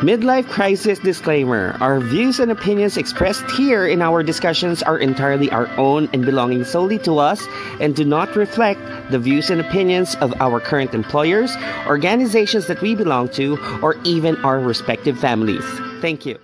Midlife crisis disclaimer. Our views and opinions expressed here in our discussions are entirely our own and belonging solely to us and do not reflect the views and opinions of our current employers, organizations that we belong to, or even our respective families. Thank you.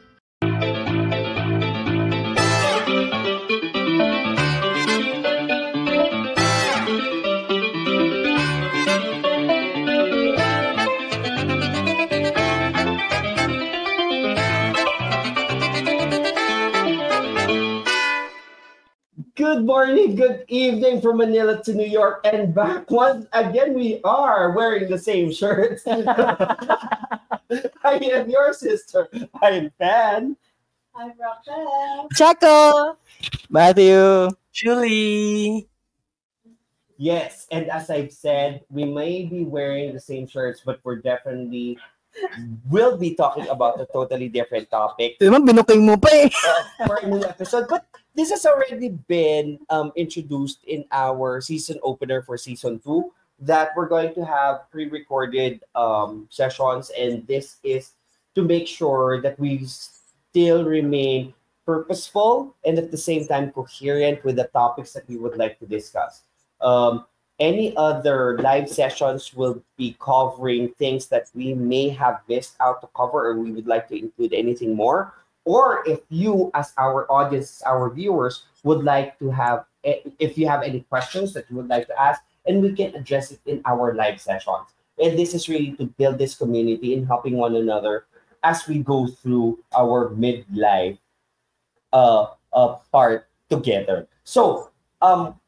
Good morning, good evening from Manila to New York and back. Once again, we are wearing the same shirts. I am your sister. I'm Fan. I'm Raquel. Chaco. Matthew. Julie. Yes, and as I've said, we may be wearing the same shirts, but we're definitely will be talking about a totally different topic. Diba, binuking mo pa eh. For a new episode. But this has already been introduced in our season opener for season 2 that we're going to have pre-recorded sessions, and this is to make sure that we still remain purposeful and at the same time coherent with the topics that we would like to discuss. Any other live sessions will be covering things that we may have missed out to cover, or we would like to include anything more. Or if you, as our audience, our viewers, would like to have, if you have any questions that you would like to ask, and we can address it in our live sessions. And this is really to build this community and helping one another as we go through our midlife part together. So,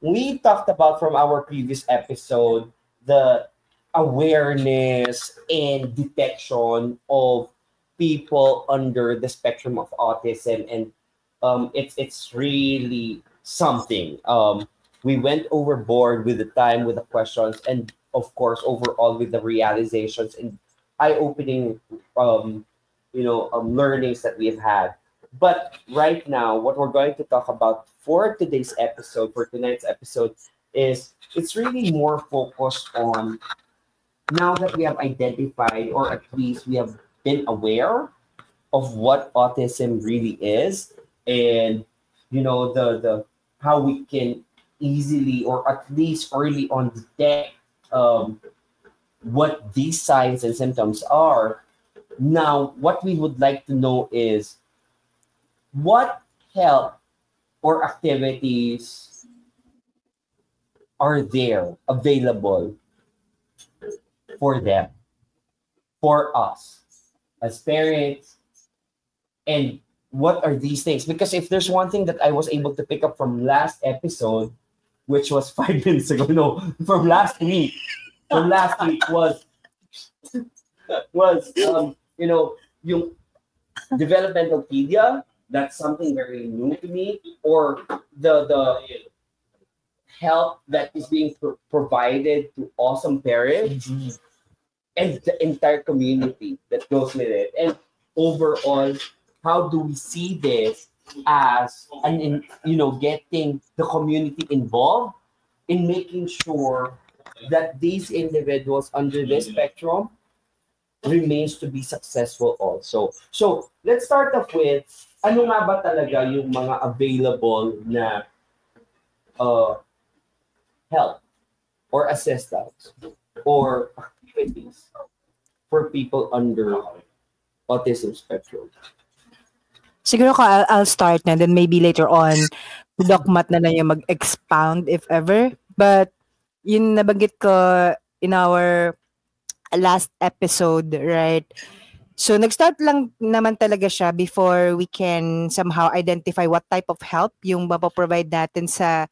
we talked about from our previous episode the awareness and detection of people under the spectrum of autism, and it's really something. We went overboard with the time, with the questions, and of course overall with the realizations and eye-opening learnings that we've had. But right now, what we're going to talk about for tonight's episode, is it's really more focused on, now that we have identified, or at least we have been aware of what autism really is, and the how we can easily, or at least early on, detect what these signs and symptoms are. Now, what we would like to know is what help or activities are there available for them, for us as parents, and what are these things? Because if there's one thing that I was able to pick up from last episode, which was 5 minutes ago, no, from last week was yung developmentalpedia. That's something very new to me, or the help that is being provided to awesome parents and the entire community that goes with it. And overall, how do we see this as getting the community involved in making sure that these individuals under this spectrum remains to be successful also. So let's start off with, ano nga ba talaga yung mga available na help or assistance or activities for people under autism spectrum? Siguro ko I'll start na, then maybe later on Doc Matt na lang yung mag-expound if ever. But yun nabanggit ko in our last episode, right? So nag-start lang naman talaga siya before we can somehow identify what type of help yung mapaprovide natin sa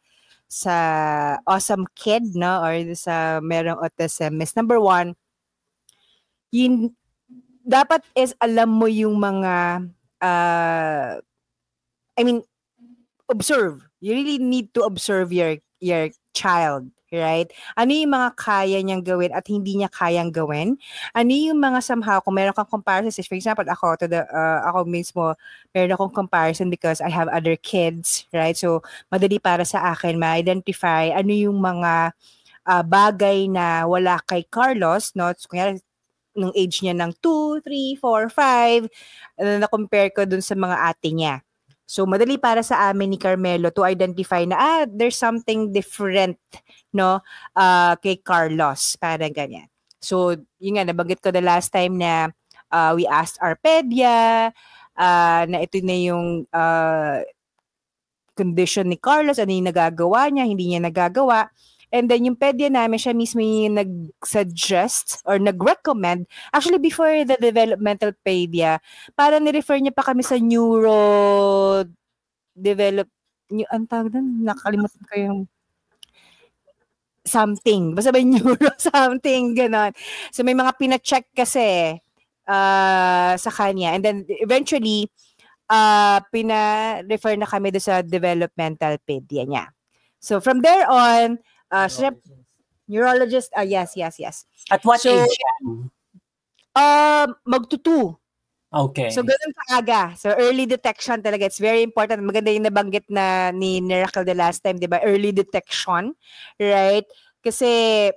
awesome kid, no? Or sa merong autism. Is number one, yun, dapat is alam mo yung mga observe. You really need to observe your child, right? Ano yung mga kaya niyang gawin at hindi niya kayang gawin? Ano yung mga somehow, kung meron kang comparison, for example, ako mismo, meron akong comparison because I have other kids, right? So, madali para sa akin ma-identify ano yung mga bagay na wala kay Carlos, no? So, kunyari, nung age niya ng 2, 3, 4, 5, na-compare ko dun sa mga ate niya. So, madali para sa amin ni Carmelo to identify na, there's something different, no, kay Carlos. Parang ganyan. So, yun nga, nabanggit ko the last time na we asked our pedia, na ito na yung condition ni Carlos, ano yung nagagawa niya, hindi niya nagagawa. And then yung pedia namin, siya mismo yung nag-suggest or nag-recommend. Actually, before the developmental pedia, parang ni-refer niya pa kami sa ang tawag doon, nakalimutan ko yung something. Basta ba neuro something, gano'n. So may mga pina-check kasi sa kanya. And then eventually, pina-refer na kami doon sa developmental pedia niya. So from there on, neurologist, yes. At what age yan? Magtutu. Okay. So, ganun kaaga. So, early detection talaga. It's very important. Maganda yung nabanggit na ni Miracle the last time, di ba? Early detection, right? Kasi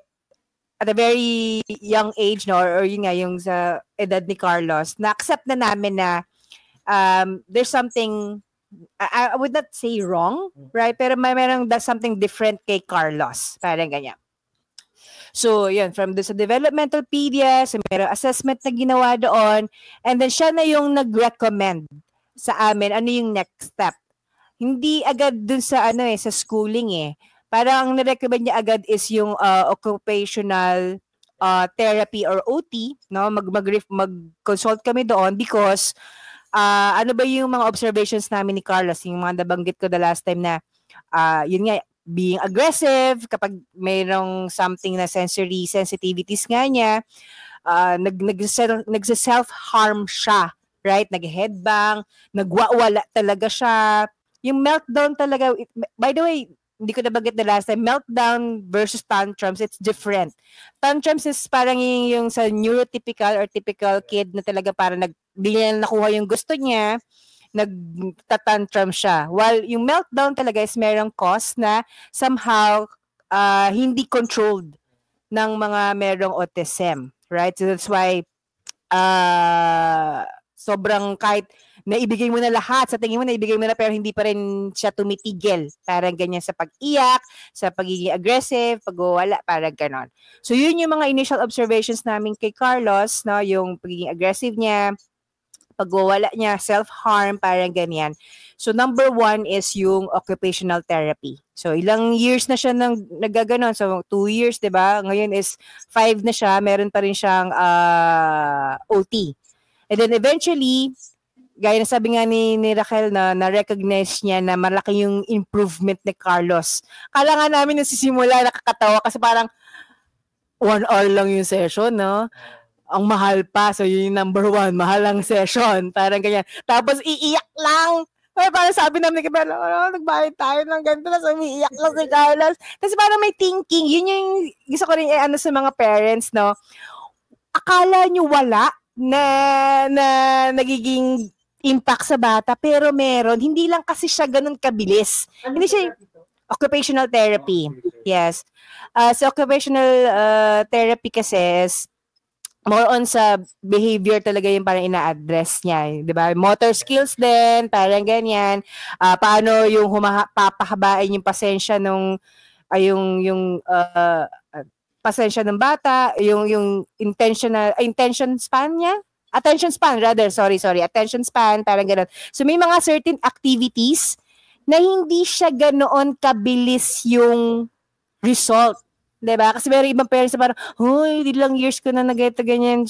at a very young age, no, or yun nga, yung sa edad ni Carlos, na-accept na namin na there's something, I would not say wrong, right? Pero mayroong something different kay Carlos. Parang ganyan. So, yun, from the sa developmental pedia, so mayroong assessment na ginawa doon, and then siya na yung nag-recommend sa amin, ano yung next step. Hindi agad dun sa, sa schooling eh. Parang ang nirecommend niya agad is yung occupational therapy or OT, no? Mag-consult kami doon because ano ba yung mga observations namin ni Carlos, yung mga nabanggit ko the last time na yun nga, being aggressive, kapag mayroong something na sensory sensitivities nga niya, nag-self-harm siya, right? Nag-headbang, nagwawala talaga siya. Yung meltdown talaga, by the way, hindi ko nabanggit the last time, meltdown versus tantrums, it's different. Tantrums is parang yung sa neurotypical or typical kid na talaga parang di niya nakuha yung gusto niya, nagtatantrum siya. While yung meltdown talaga is merong cause na somehow hindi controlled ng mga merong autism. Right? So that's why sobrang kahit naibigay mo na lahat, sa tingin mo naibigay mo na pero hindi pa rin siya tumitigil. Parang ganyan sa pag-iyak, sa pagiging aggressive, pag-wala, parang ganon. So yun yung mga initial observations namin kay Carlos, no? Yung pagiging aggressive niya, pagwawala niya, self-harm, parang ganyan. So, number 1 is yung occupational therapy. So, ilang years na siya nagaganon. So, 2 years, di ba? Ngayon is 5 na siya. Meron pa rin siyang OT. And then, eventually, gaya na sabi nga ni Raquel na-recognize niya na malaki yung improvement ni Carlos. Kala nga namin nasisimula, nakakatawa kasi parang 1 hour lang yung session, no? Ang mahal pa. So, yun yung number 1. Mahal ang session. Parang ganyan. Tapos, iiyak lang. Parang sabi namin, nagbayad tayo ng ganito na. So, umiiyak lang si Carlos. Kasi parang may thinking. Yun yung gusto ko rin sa mga parents, no? Akala nyo wala na nagiging impact sa bata. Pero meron. Hindi lang kasi siya ganun kabilis. Hindi siya occupational therapy. Yes. So, occupational therapy kasi is more on sa behavior talaga yung parang ina-address niya, 'di ba? Motor skills din, parang ganyan. Paano yung papahabain yung pasensya nung yung pasensya ng bata, yung attention span niya. Attention span, attention span, parang gano'n. So may mga certain activities na hindi siya ganoon kabilis yung result. Diba? Kasi may ibang parents na parang, ilang years ko na ganyan.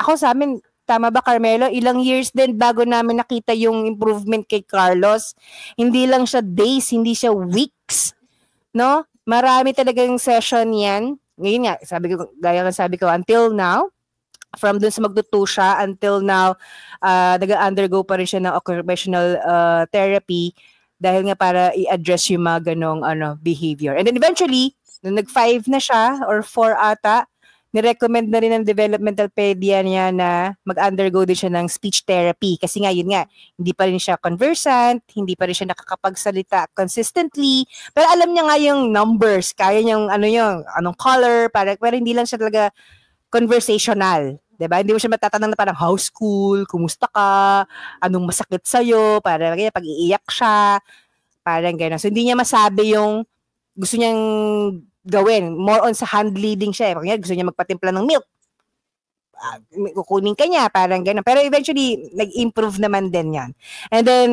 Ako sa amin, tama ba Carmelo? Ilang years din bago namin nakita yung improvement kay Carlos. Hindi lang siya days, hindi siya weeks. No? Marami talagang session yan. Ngayon nga, gaya ng sabi ko, until now, from dun sa magtutu siya, until now, nag-undergo pa rin siya ng occupational therapy dahil nga para i-address yung mga ganong behavior. And then eventually, nung nag-5 na siya, or 4 ata, nirecommend na rin ng developmental pedia niya na mag-undergo din siya ng speech therapy. Kasi nga, yun nga, hindi pa rin siya conversant, hindi pa rin siya nakakapagsalita consistently, pero alam niya nga yung numbers, kaya niyang anong color, pero hindi lang siya talaga conversational. Diba? Hindi mo siya matatanong na parang how's school, kumusta ka, anong masakit sa'yo, parang ganyan, pag iiyak siya, parang gano'n. So, hindi niya masabi yung gusto niyang gawin. More on sa hand leading siya. Pag gusto niya magpatimpla ng milk, kukunin ka niya, parang gano'n. Pero eventually, nag-improve naman din yan. And then,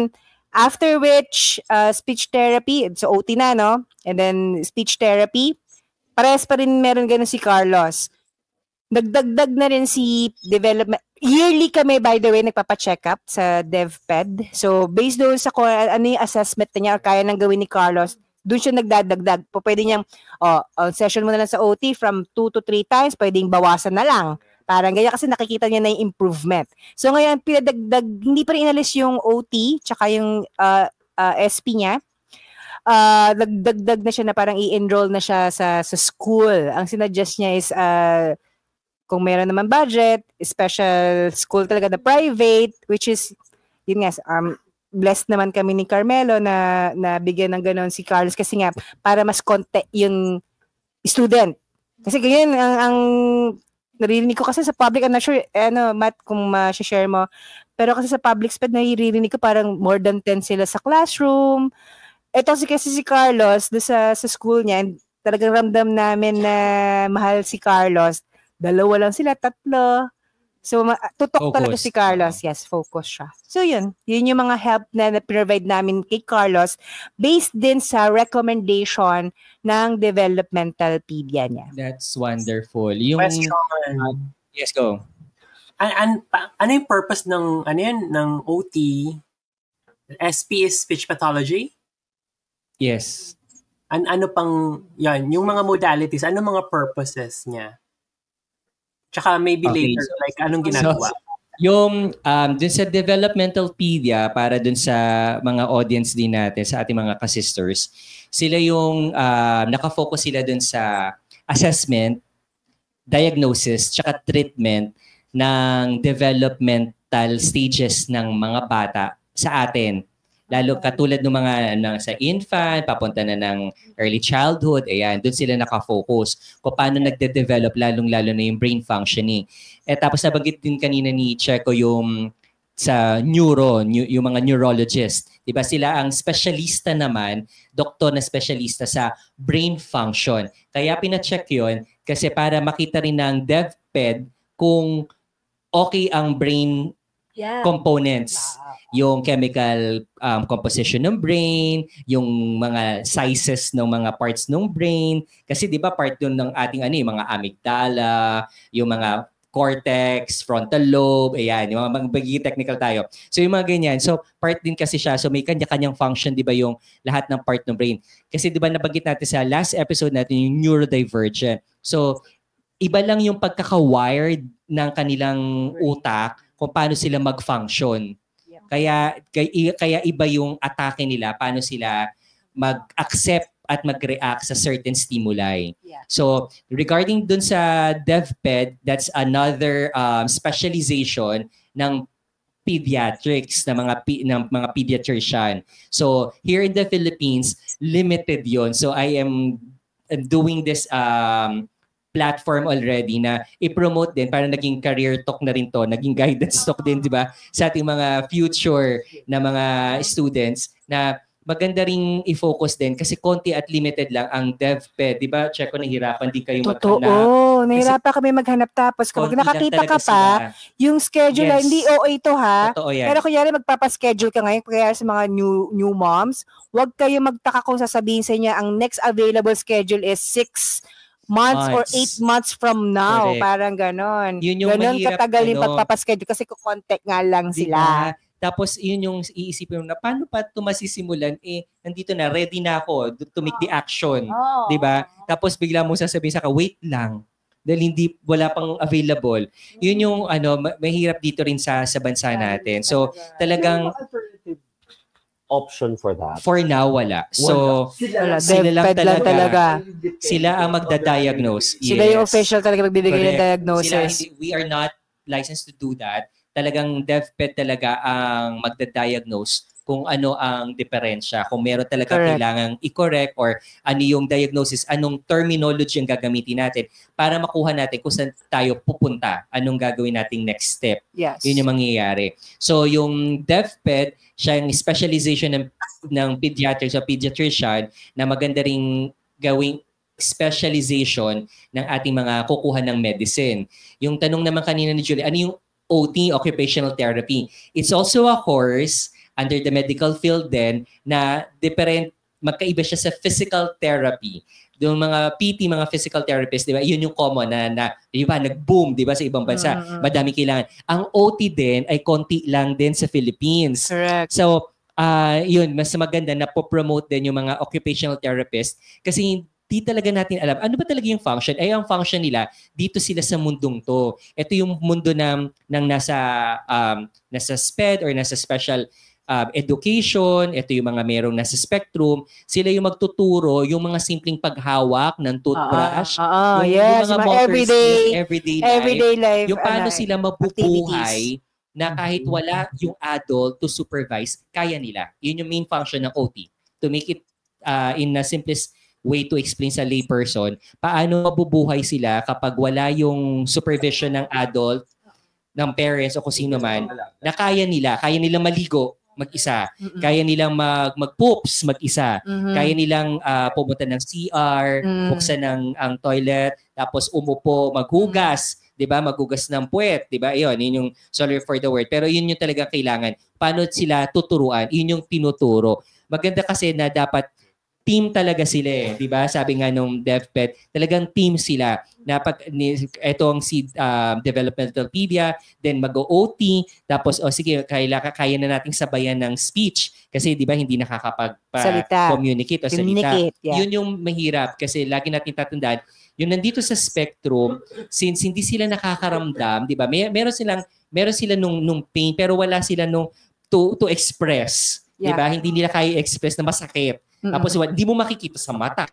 after which, speech therapy, so OT na, no? And then, speech therapy, parehas pa rin meron gano'n si Carlos. Nagdagdag na rin si development. Yearly kami, by the way, nagpapa-check up sa DevPed. So, based doon sa ano yung assessment niya or kaya nang gawin ni Carlos, doon siya nagdadagdag. Pwede niyang, session mo na lang sa OT from 2 to 3 times, pwedeng bawasan na lang. Parang ganyan kasi nakikita niya na yung improvement. So, ngayon, pinadagdag, hindi pa rin inalis yung OT, tsaka yung SP niya. Nagdagdag na siya na parang i-enroll na siya sa school. Ang sinadjust niya is, kung meron naman budget, special school talaga na private, which is, yun nga, blessed naman kami ni Carmelo na bigyan ng gano'n si Carlos kasi nga, para mas konti yung student. Kasi ganyan, ang naririnig ko kasi sa public, I'm not sure, Matt, kung ma-share mo, pero kasi sa public sped, naririnig ko parang more than 10 sila sa classroom. Ito kasi si Carlos, doon sa school niya, talagang ramdam namin na mahal si Carlos. 2 lang sila, 3. So, tutok talaga si Carlos. Yes, focus siya. So, yun yung mga help na provide namin kay Carlos based din sa recommendation ng developmental pedia niya. That's wonderful. Yung, Question. yes, go. Ano yung purpose ng OT? SP is speech pathology? Yes. Ano pang, yan, yung mga modalities, ano mga purposes niya? Tsaka maybe later, so, like anong ginagawa? So, yung dun sa developmental pedia, para dun sa mga audience din natin, sa ating mga ka-sisters, sila yung nakafocus sila dun sa assessment, diagnosis, tsaka treatment ng developmental stages ng mga bata sa atin. Lalo katulad ng mga sa infant, papunta na ng early childhood, ayan, doon sila nakafocus kung paano nagde-develop, lalong-lalo na yung brain functioning. Tapos nabanggit din kanina ni Checo yung sa yung mga neurologist. Diba sila ang specialista naman, doktor na specialista sa brain function. Kaya pina-check yun kasi para makita rin ng DevPed kung okay ang brain components. Yung chemical composition ng brain, yung mga sizes ng mga parts ng brain. Kasi di ba part yun ng ating yung mga amygdala, yung mga cortex, frontal lobe, ayan, yung mga bagay technical tayo. So yung mga ganyan. So part din kasi siya. So may kanya-kanyang function, di ba, yung lahat ng part ng brain. Kasi di ba nabanggit natin sa last episode natin yung neurodivergent. So iba lang yung pagkaka-wired ng kanilang utak kung paano sila mag-function. Kaya iba yung atake nila, paano sila mag-accept at mag-react sa certain stimuli. Yeah. So, regarding dun sa DevPed, that's another specialization ng pediatrics, ng mga pediatrician. So, here in the Philippines, limited yon. So, I am doing this platform already na i-promote din para naging career talk na rin to, naging guidance talk din, di ba, sa ating mga future na mga students na maganda ring i-focus din kasi konti at limited lang ang DevPed. Di ba, Checo, nahihirapan din kayo maghanap. Totoo. Nahihirapan kami maghanap tapos kapag nakakita ka pa, yung schedule, yes, hindi OA to ha. Totoo yan. Pero kunyari magpapaschedule ka ngayon, kaya sa mga new moms, huwag kayo magtaka kung sasabihin sa inyo, ang next available schedule is 6 months or 8 months from now. Correct. Parang ganon. Yun yung ganon mahirap, katagal yung pagpapaschedule kasi kukontek nga lang sila. Tapos yun yung iisipin mo na paano pa ito masisimulan? Nandito na, ready na ako to make the action. Oh. Diba? Tapos bigla mo sasabihin sa wait lang. Dahil wala pang available. Yun yung mahirap dito rin sa bansa natin. So talagang option for that? For now, wala. So, sila lang talaga. Sila ang magda-diagnose. Sila yung official talaga magbibigay ng diagnosis. We are not licensed to do that. Talagang DevPed talaga ang magda-diagnose kung ano ang diferensya, kung meron talaga Correct. kailangang i-correct or ano yung diagnosis, anong terminology ang gagamitin natin para makuha natin kung saan tayo pupunta, anong gagawin nating next step. Yes. Yun yung mangyayari. So yung DepEd, siya yung specialization ng pediatrics o pediatrician na maganda ring gawing specialization ng ating mga kukuha ng medicine. Yung tanong naman kanina ni Julie, ano yung OT, Occupational Therapy? It's also a course under the medical field din na different, magkaiba siya sa physical therapy. Yung mga PT, mga physical therapist, di ba? Yun yung common na di ba, nag-boom, di ba, sa ibang bansa. Madami kailangan. Ang OT din ay konti lang din sa Philippines. Correct. So, yun, mas maganda na po-promote din yung mga occupational therapist kasi di talaga natin alam ano ba talaga yung function. Ay, ang function nila, dito sila sa mundong to. Ito yung mundo ng nasa SPED or nasa special education, ito yung mga merong nasa spectrum, sila yung magtuturo yung mga simpleng paghawak ng toothbrush, yes, yung mga mga everyday life, yung paano sila mabubuhay na kahit wala yung adult to supervise, kaya nila. Yun yung main function ng OT. To make it in a simplest way to explain sa lay person, paano mabubuhay sila kapag wala yung supervision ng adult, ng parents o kung sino man, na kaya nilang maligo mag-isa. Kaya nilang mag-poops mag-isa. Kaya nilang pumunta ng CR, buksan ang toilet, tapos umupo, maghugas, 'di ba? Maghugas ng puwet, 'di ba? Yun yung sorry for the word, pero yun yung talaga kailangan. Paano sila tuturuan? Yun yung tinuturo. Maganda kasi na dapat team talaga sila eh, 'di ba? Sabi nga nung DepEd, talagang team sila. Na pag ito ang si developmentalpedia, then mag-OT, tapos sige, kaya na nating sabayan ng speech kasi 'di ba hindi nakakapag-communicate o salita. Yeah. Yun yung mahirap kasi lagi natin tatandaan, yung nandito sa spectrum, since hindi sila nakakaramdam, 'di ba? Meron sila nung pain pero wala sila nung to express. Yeah. Diba? Hindi nila kaya i-express na masakit. Tapos hindi mo makikita sa mata.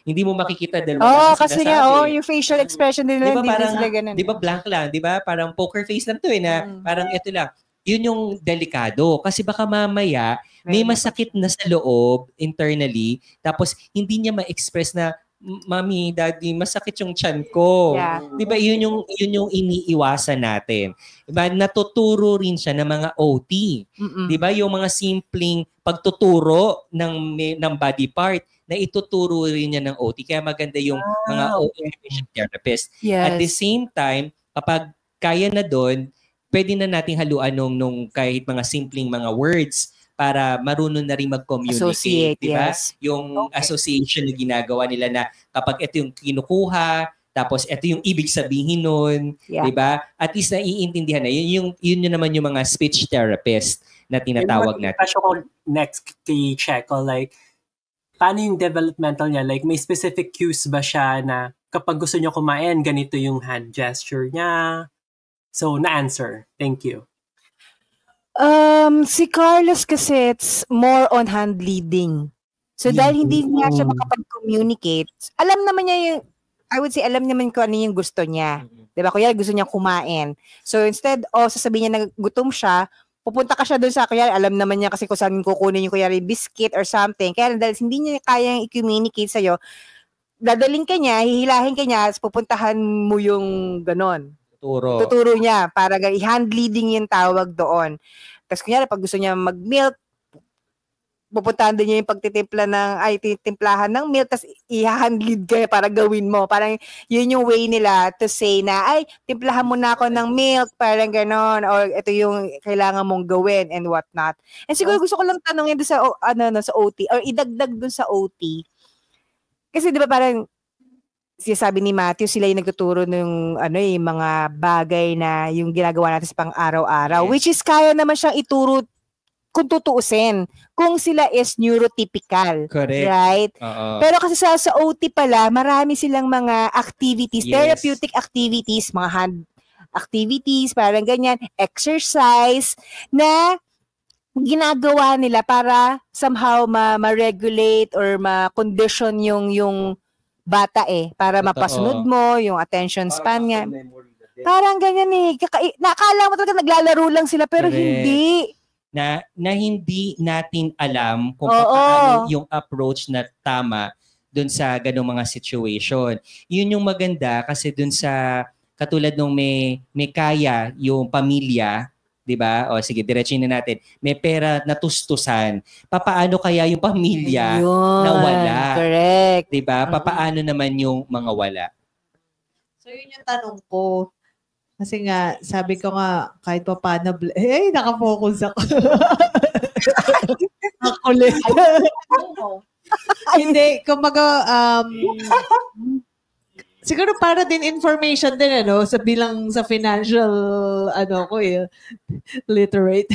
Hindi mo makikita dahil kasi nga yung facial expression nila, diba, hindi parang, sila ganun. Di ba blank lang? Di ba? Parang poker face lang to na parang ito lang. Yun yung delikado. Kasi baka mamaya may masakit na sa loob internally tapos hindi niya ma-express na Mami, Daddy, masakit yung tiyan ko. Yeah. Di ba? Yun yung iniiwasan natin. Diba? Natuturo rin siya ng mga OT. Di ba? Yung mga simpleng pagtuturo ng body part na ituturo rin niya ng OT. Kaya maganda yung mga occupational therapist. Yes. At the same time, kapag kaya na doon, pwede na nating haluan nung kahit mga simpleng mga words para marunong na rin mag-communicate, di ba? Yes. Yung association na ginagawa nila na kapag ito yung kinukuha, tapos ito yung ibig sabihin nun, di ba? At least naiintindihan na. Yun naman yung mga speech therapist na tinatawag natin. Yung ko next kay Checo, like, paano yung developmental niya? Like, may specific cues ba siya na kapag gusto niyo kumain, ganito yung hand gesture niya? So, na-answer. Thank you. Si Carlos kasi it's more on hand leading. So dahil hindi niya siya makapag-communicate, alam naman niya yung, I would say, alam naman ko ano yung gusto niya. Diba? Kuya, gusto niya kumain. So instead of sasabihin niya na gutom siya, pupunta ka siya doon sa, kuya, alam naman niya kasi kung saan kukunin yung kuya biscuit or something. Kaya dahil hindi niya kayang i-communicate sa'yo, dadaling ka niya, hihilahin ka niya, pupuntahan mo yung ganon. Tuturo niya para hand leading yung tawag doon. Tapos kunyari pag gusto niya mag-milk, pupuntahan din niya yung timplahan ng milk, tapos i-hand lead ka para gawin mo. Parang yun yung way nila to say na, timplahan mo na ako ng milk, parang ganon, or ito yung kailangan mong gawin and what not. And siguro gusto ko lang tanongin doon sa OT, or idagdag doon sa OT. Kasi di ba parang sabi ni Matthew, sila yung nagtuturo ng mga bagay na yung ginagawa natin sa pang-araw-araw, which is kaya naman siyang ituro kung tutuusin, kung sila is neurotypical. Correct. Right? Pero kasi sa OT pala, marami silang mga activities, therapeutic activities, mga hand activities, parang ganyan, exercise, na ginagawa nila para somehow ma-regulate or ma-condition yung bata para mapasunod mo, yung attention span niya. Parang ganyan nakakala mo talaga naglalaro lang sila pero hindi. na hindi natin alam kung Oo. paano yung approach na tama dun sa ganung mga situation. Yun yung maganda kasi dun sa katulad nung may kaya yung pamilya, 'di ba? O sige, diretsin na natin. May pera na tustusan. Papaano kaya yung pamilya Yun. na wala? Correct. 'Di ba? Papaano naman yung mga wala? So, yun yung tanong ko. Kasi nga, sabi ko nga, kahit pa paano, nakafocus ako. Nakulit. Hindi, kumbaga, siguro para din information din, sa bilang sa financial, literate.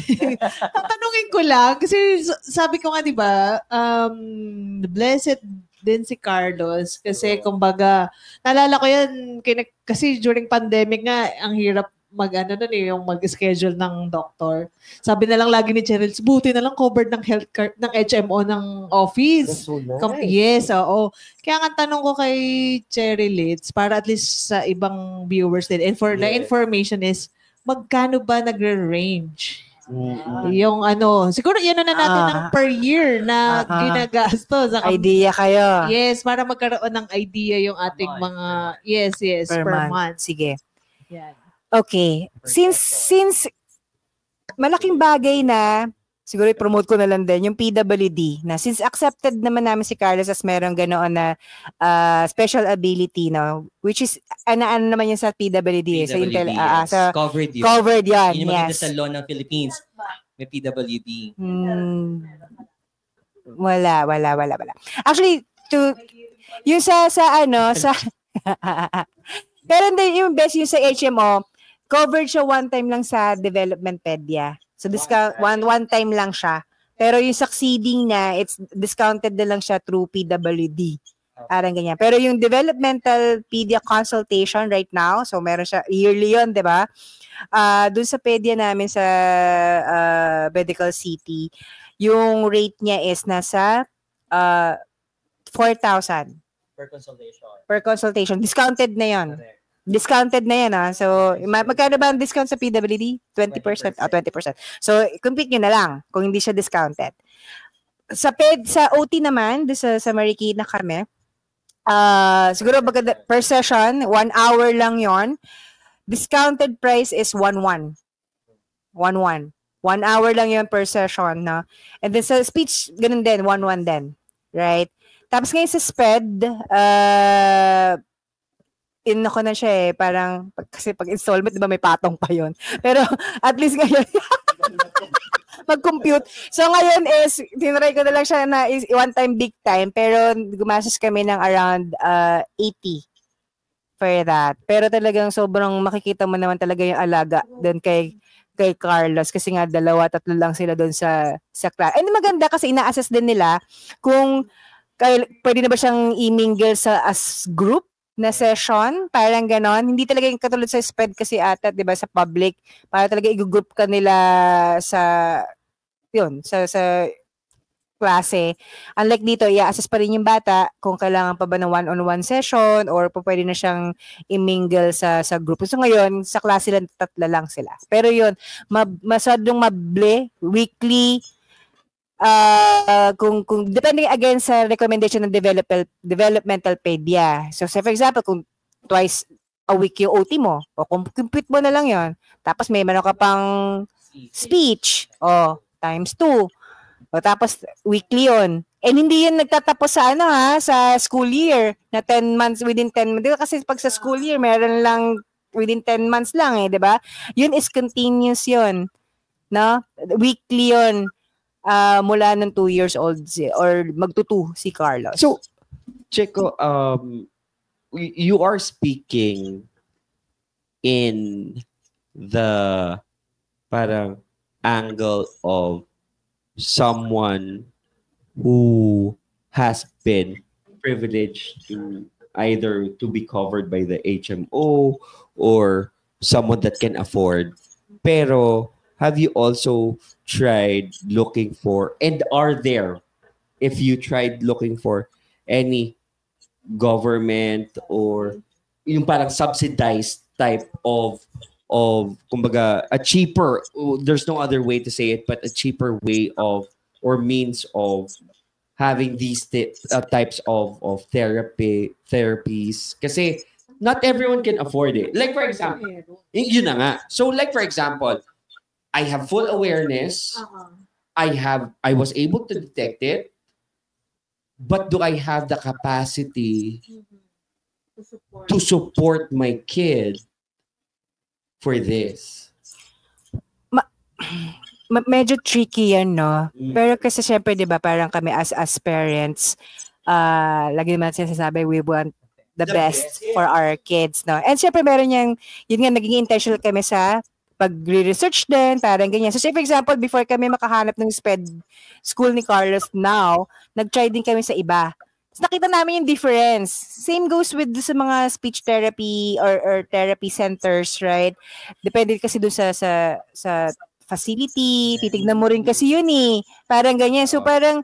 Tatanungin ko lang, kasi sabi ko nga, di ba, blessed din si Carlos kasi kumbaga naalala ko yan kasi during pandemic nga ang hirap yung mag-schedule ng doctor. Sabi na lang lagi ni Cheryl, buti na lang covered ng health card ng HMO ng office. That's so nice. Yes, oo. Kaya nga tanong ko kay Cheryl Litz para at least sa ibang viewers din and for the information is magkano ba nagre-range? Yung siguro yan na natin ng per year na ginagastos. Idea kayo. Yes, para magkaroon ng idea yung ating mga, per month. Sige. Yan. Okay. Since malaking bagay na, siguro i-promote ko na lang din, yung PWD, na since accepted naman namin si Carlos as merong ganoon na special ability, no? Which is, ano naman yun sa PWD? PWD, yes. Covered yun. Covered yan, Yun yung maganda yes. sa law ng Philippines. May PWD. Wala. Actually, yung sa pero hindi, yung best yung sa HMO, covered siya one time lang sa developmentpedia. So, discount, one time lang siya. Pero yung succeeding niya, it's discounted na lang siya through PWD. Parang ganyan. Pero yung developmental pedia consultation right now, so meron siya, yearly yun, di ba? Dun sa pedia namin sa Medical City, yung rate niya is nasa 4,000. Per consultation. Discounted na yun. Discounted na yan, ha? So, magkano ba ang discount sa PWD? 20%? 20%. So, compute nyo na lang kung hindi siya discounted. Sa OT naman, sa Marikina kami, siguro per session, 1 hour lang yon. Discounted price is 1,1. 1,1. 1 hour lang yon per session, no? And then sa speech, ganun din, 1,1 din. Right? Tapos ngayon sa SPED, ako na siya parang, kasi pag installment, di ba may patong pa yon. Pero at least ngayon, mag-compute. So ngayon is, tinry ko na lang siya na one time, big time, pero gumastos kami ng around 80 for that. Pero talagang sobrang makikita mo naman talaga yung alaga doon kay Carlos kasi nga 2-3 lang sila doon sa class. And maganda kasi ina-assess din nila kung pwede na ba siyang i-mingle as group na session, parang ganon. Hindi talaga yung katulad sa SPED kasi ata, 'di ba, sa public, para talaga i-group ka nila sa klase. Unlike dito, i-assess pa rin yung bata kung kailangan pa ba ng one-on-one session or pwede na siyang i-mingle sa group. So ngayon, sa klase lang 3 lang sila. Pero yun, masyadong mable, weekly, kung depending again sa recommendation ng developmental pedia. So say for example, kung twice a week yung OT mo, o compute mo na lang yon. Tapos may meron ka pang speech, times 2. O tapos weekly yon. And hindi yun nagtatapos sa sa school year na 10 months within 10 months. Kasi pag sa school year, meron lang within 10 months lang 'di ba? Yun is continuous yun. No? Weekly yun. Mula ng 2 years old or magtutu si Carlos. So, Checo, you are speaking in the parang angle of someone who has been privileged to either to be covered by the HMO or someone that can afford. Pero have you also tried looking for, and are there, if you tried looking for any government or yung parang subsidized type of kumbaga, a cheaper, there's no other way to say it, but a cheaper way of or means of having these types of therapies. Kasi not everyone can afford it. Like for example, yun na nga. So like for example, I have full awareness. I was able to detect it. But do I have the capacity to support my kid for this? Medyo tricky yan, no? Pero kasi syempre, di ba, parang kami as parents, lagi naman sinasabi, we want the best for our kids, no? And syempre, meron yun nga, naging intentional kami sa pag-research din, parang ganyan. So, say for example, before kami makahanap ng SPED school ni Carlos now, nag-try din kami sa iba. So, nakita namin yung difference. Same goes with sa mga speech therapy or therapy centers, right? Depende kasi dun sa facility, titignan mo rin kasi yun eh. Parang ganyan. So parang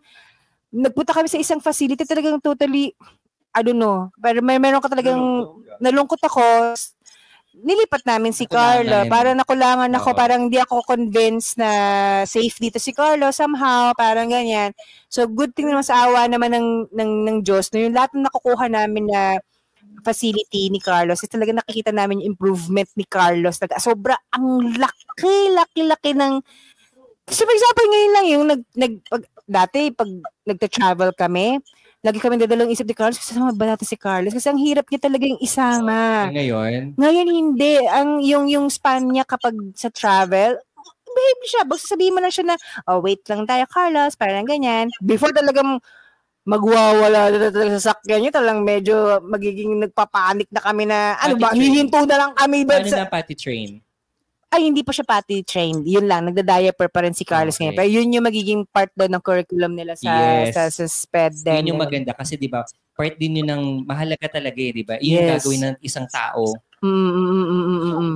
nagpunta kami sa isang facility talagang totally, I don't know, pero meron ka talagang nalungkot ako. Nilipat namin si Carlo. Parang nakulangan ako. Parang hindi ako convinced na safe dito si Carlo somehow. Parang ganyan. So good thing naman sa awa naman ng Diyos. No, yung lahat ng nakukuha namin na facility ni Carlos, is talaga nakikita namin yung improvement ni Carlos. Sobra, ang laki ng... So, for example, ngayon lang yung dati, pag nagta-travel kami, lagi kami dadalawang isip ni Carlos, kasama ba natin si Carlos? Kasi ang hirap niya talaga yung isama. Ngayon Hindi. Yung span niya kapag sa travel, behave siya. Basta sabihin mo na siya na, wait lang tayo, Carlos, parang ganyan. Before talagang magwawala talaga sa sakyan niya, talagang medyo magiging nagpapanik na kami na, hihinto na lang kami. Paano na potty train? Ay, hindi pa siya potty trained. Yun lang, nagda-diaper pa rin si Carlos ngayon. Pero yun yung magiging part doon ng curriculum nila sa SPED din. Yun yung maganda kasi di ba, part din yun ng mahalaga talaga di ba? Yung gagawin ng isang tao.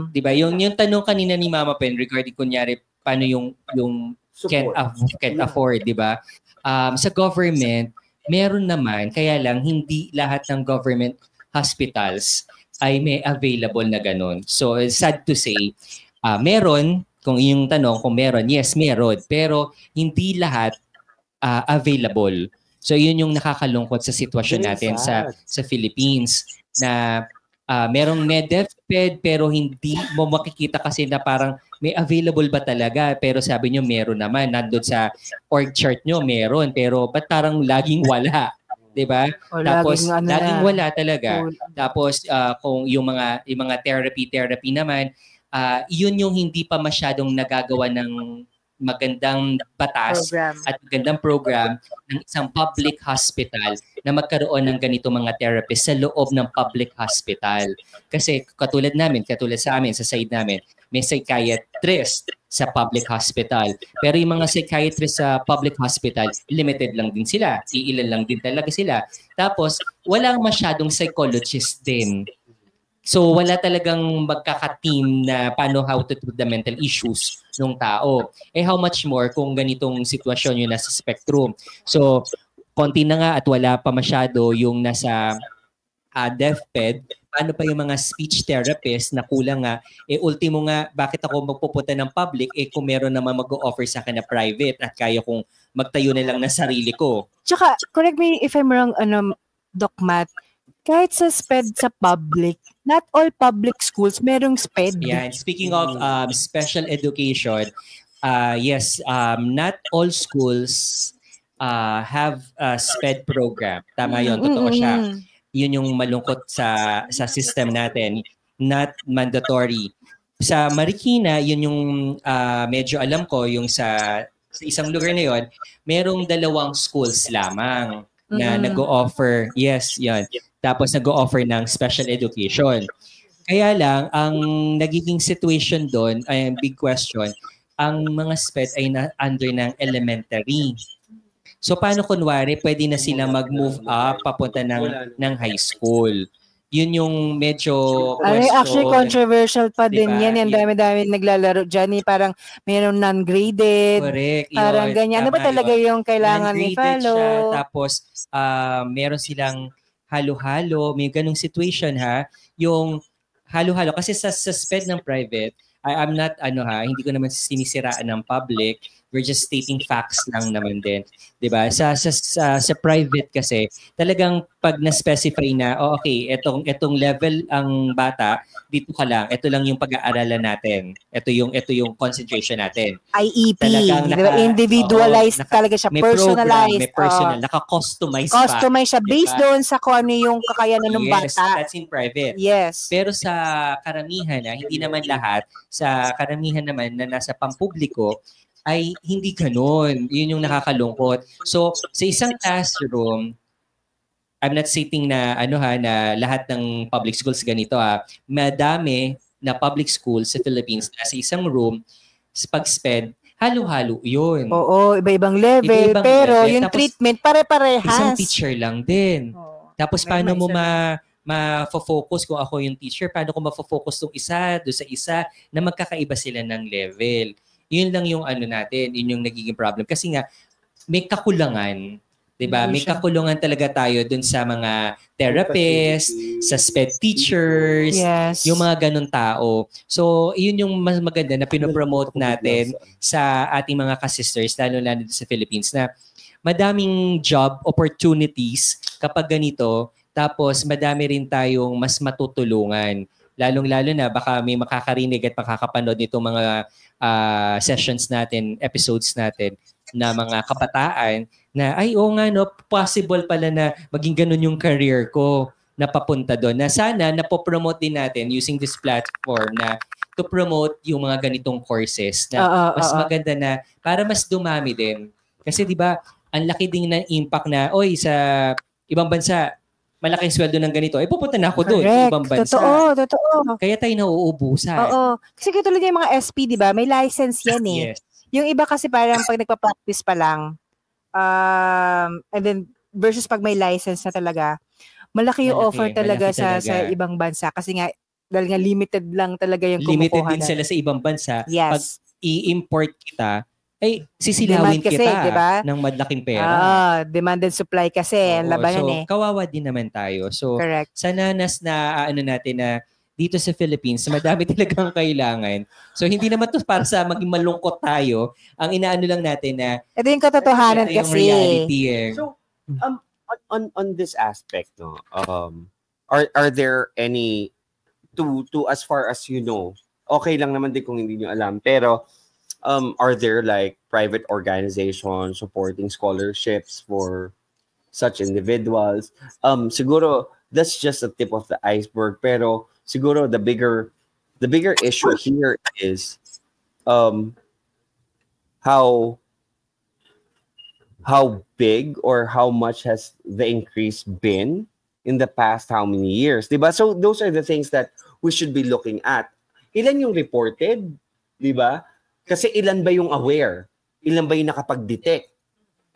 Di ba? Yung tanong kanina ni Mama Pen regarding kunyari, paano yung can't afford, di ba? Sa government, meron naman, kaya lang hindi lahat ng government hospitals ay may available na ganun. So, sad to say, meron, kung yung tanong kung meron, yes, meron. Pero hindi lahat available. So, yun yung nakakalungkot sa sitwasyon natin sa Philippines na merong MedDefPed pero hindi mo makikita kasi na parang may available ba talaga? Pero sabi nyo, meron naman. Nandun sa org chart nyo, meron. Pero ba't parang laging wala? Diba? Tapos, laging wala talaga. Tapos, kung yung mga therapy naman, yun yung hindi pa masyadong nagagawa ng magandang batas at magandang program ng isang public hospital na magkaroon ng ganito mga therapist sa loob ng public hospital. Kasi katulad sa amin, sa side namin, may psychiatrist sa public hospital. Pero yung mga psychiatrist sa public hospital, limited lang din sila. Iilan lang din talaga sila. Tapos, walang masyadong psychologist din. So, wala talagang magkaka-team na how to treat the mental issues ng tao. How much more kung ganitong sitwasyon yung nasa spectrum. So, konti na nga at wala pa masyado yung nasa DefPed. Paano pa yung mga speech therapist na kulang nga? Ultimo nga, bakit ako magpupunta ng public? Kung meron naman mag-o-offer sa akin na private at kaya kong magtayo na lang na sarili ko. Tsaka, correct me if I'm wrong, Doc Matt, kahit sa SPED sa public, not all public schools merong SPED. Yeah, and speaking of special education, yes, not all schools have a SPED program. Tama yun, totoo siya. Yun yung malungkot sa system natin. Not mandatory. Sa Marikina, yun yung medyo alam ko, yung sa isang lugar na yun, merong 2 schools lamang na nag-o-offer. Yes, yan. Tapos nag-o-offer ng special education. Kaya lang, ang nagiging situation doon, ay big question, ang mga SPED ay under ng elementary. So paano kunwari, pwede na sila mag-move up papunta ng high school? Yun yung medyo question. Actually, controversial pa din yan. Ang dami-dami naglalaro dyan. Parang mayroong non-graded. Correct. Parang ganyan. Ano ba talaga yung kailangan ni follow? Siya. Tapos, meron silang halo-halo. May ganung situation ha. Yung halo-halo. Kasi sa SPED ng private, I'm not, hindi ko naman sinisiraan ng public. We're just stating facts lang naman din. 'Di ba? Sa private kasi, talagang pag na-specify na, okay, etong level ang bata, dito ka lang. Ito lang yung pag-aaralan natin. Ito yung concentration natin. IEP, Talagang di ba? Individualized oo, talaga siya, may program, personalized. may personal, naka-customize pa. Customize siya based Diba? doon sa kung ano yung kakayanan ng Yes, bata. that's in private. Yes. Pero sa karamihan, hindi naman lahat, sa karamihan naman na nasa pampubliko, ay hindi ganun. Yun yung nakakalungkot. So, sa isang classroom, I'm not stating na na lahat ng public schools ganito madami na public schools sa Philippines na sa isang room, pag-SPED, halo-halo yun. Oo, iba-ibang level. Iba-ibang pero level. yung Tapos, treatment, pare-parehas. Isang teacher lang din. Oo. Tapos May paano mo isa ma-focus kung ako yung teacher? Paano ko ma-focus doon sa isa na magkakaiba sila ng level? Yun lang yung natin, yun yung nagiging problem. Kasi nga, may kakulangan. Diba? May kakulangan talaga tayo dun sa mga therapists, sa SPED teachers, Yes. yung mga ganun tao. So, yun yung mas maganda na pinopromote natin sa ating mga ka-sisters, lalo-lalo sa Philippines, na madaming job opportunities kapag ganito, tapos madami rin tayong mas matutulungan. Lalong-lalo na baka may makakarinig at makakapanood nitong mga sessions natin, episodes natin, na mga kabataan na possible pala na maging ganun yung career ko na papunta doon. Na sana napopromote din natin using this platform na to promote yung mga ganitong courses na mas maganda na para mas dumami din. Kasi 'di ba, ang laki din ng impact na sa ibang bansa malaking sweldo ng ganito, pupunta na ako doon sa ibang bansa. Totoo. Kaya tayo nauubusan. Oo. Kasi katulad yung mga SP, di ba? May license yan eh. Yes. Yung iba kasi parang pag nagpa-practice pa lang, and then versus pag may license na talaga, malaki yung offer talaga sa ibang bansa. Kasi nga, dahil nga limited lang talaga yung kumukuha. Limited din sila sa ibang bansa. Yes. Pag i-import kita, sisilawin kasi, kita diba? ng madlaking pera. Demand and supply kasi, ang labanan kawawa din naman tayo. So, correct. sana na natin na dito sa Philippines, madami talagang kailangan. So, hindi naman to para sa maging malungkot tayo. Ang inaano lang natin na ito yung katotohanan ito yung kasi. reality eh. So, on this aspect, no, are there any, to as far as you know, okay lang naman din kung hindi nyo alam, pero are there like private organizations supporting scholarships for such individuals? Siguro that's just a tip of the iceberg, pero siguro the bigger issue here is how big or how much has the increase been in the past how many years, diba? So those are the things that we should be looking at. Ilan yung reported, diba? Kasi ilan ba yung aware? Ilan ba yung nakapag-detect?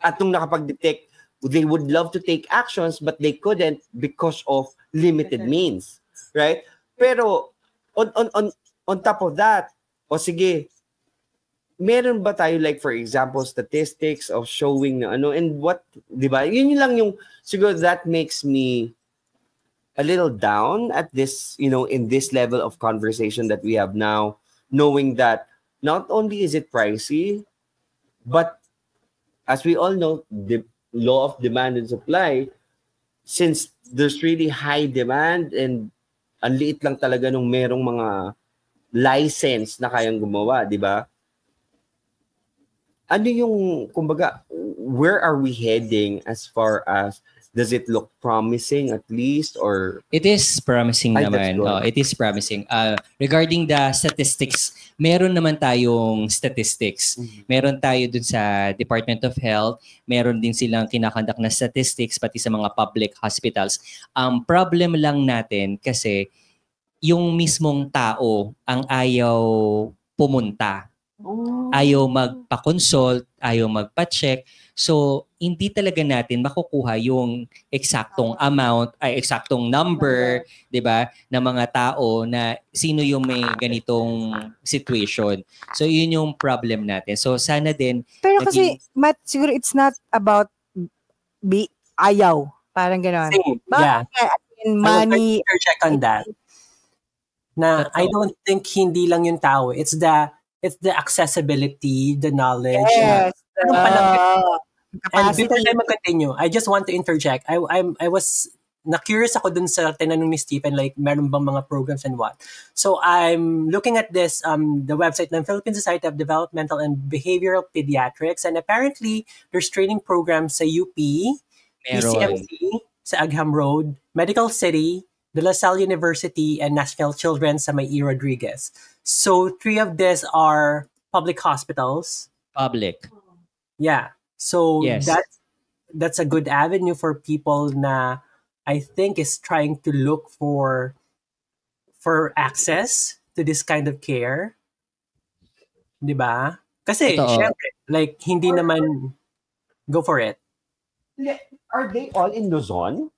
At nung nakapag-detect, they would love to take actions but they couldn't because of limited means, right? Pero on top of that, sige, meron ba tayo like for example statistics of showing na and what, 'di ba? Yun lang yung siguro that makes me a little down at this, in this level of conversation that we have now, knowing that not only is it pricey, but as we all know, the law of demand and supply, since there's really high demand and ang liit lang talaga nung merong mga license na kayang gumawa, di ba? Ano yung, kumbaga, where are we heading as far as, does it look promising at least, or? It is promising naman. It is promising. Regarding the statistics, meron naman tayong statistics. Meron tayo dun sa Department of Health. Meron din silang kinakandak na statistics pati sa mga public hospitals. Ang problem lang natin kasi yung mismong tao ang ayaw pumunta. Ayaw magpa-consult, ayaw magpa-check. So, hindi talaga natin makukuha yung eksaktong amount, eksaktong number, 'di ba, ng mga tao na sino yung may ganitong situation. So, yun yung problem natin. So, sana din pero kasi Matt, siguro it's not about ayaw, parang gano'n. Yeah. Money. Check on that. Na I don't think hindi lang yung tao. It's the accessibility, the knowledge. Yes. Meron palang and before Capacity. I mag-continue, I just want to interject. I was na-curious ako dun sa tinanong ni Stephen, like, meron bang mga programs and what. So, I'm looking at this, the website ng Philippine Society of Developmental and Behavioral Pediatrics, and apparently, there's training programs sa UP, Meron. PCMC, sa Agham Road, Medical City, De La Salle University, and National Children's sa May E. Rodriguez. So, 3 of these are public hospitals. Public. Yeah. So Yes. that's a good avenue for people na I think is trying to look for access to this kind of care. 'Di ba? Kasi Totoo. syempre, like hindi naman go for it. Are they all in Luzon?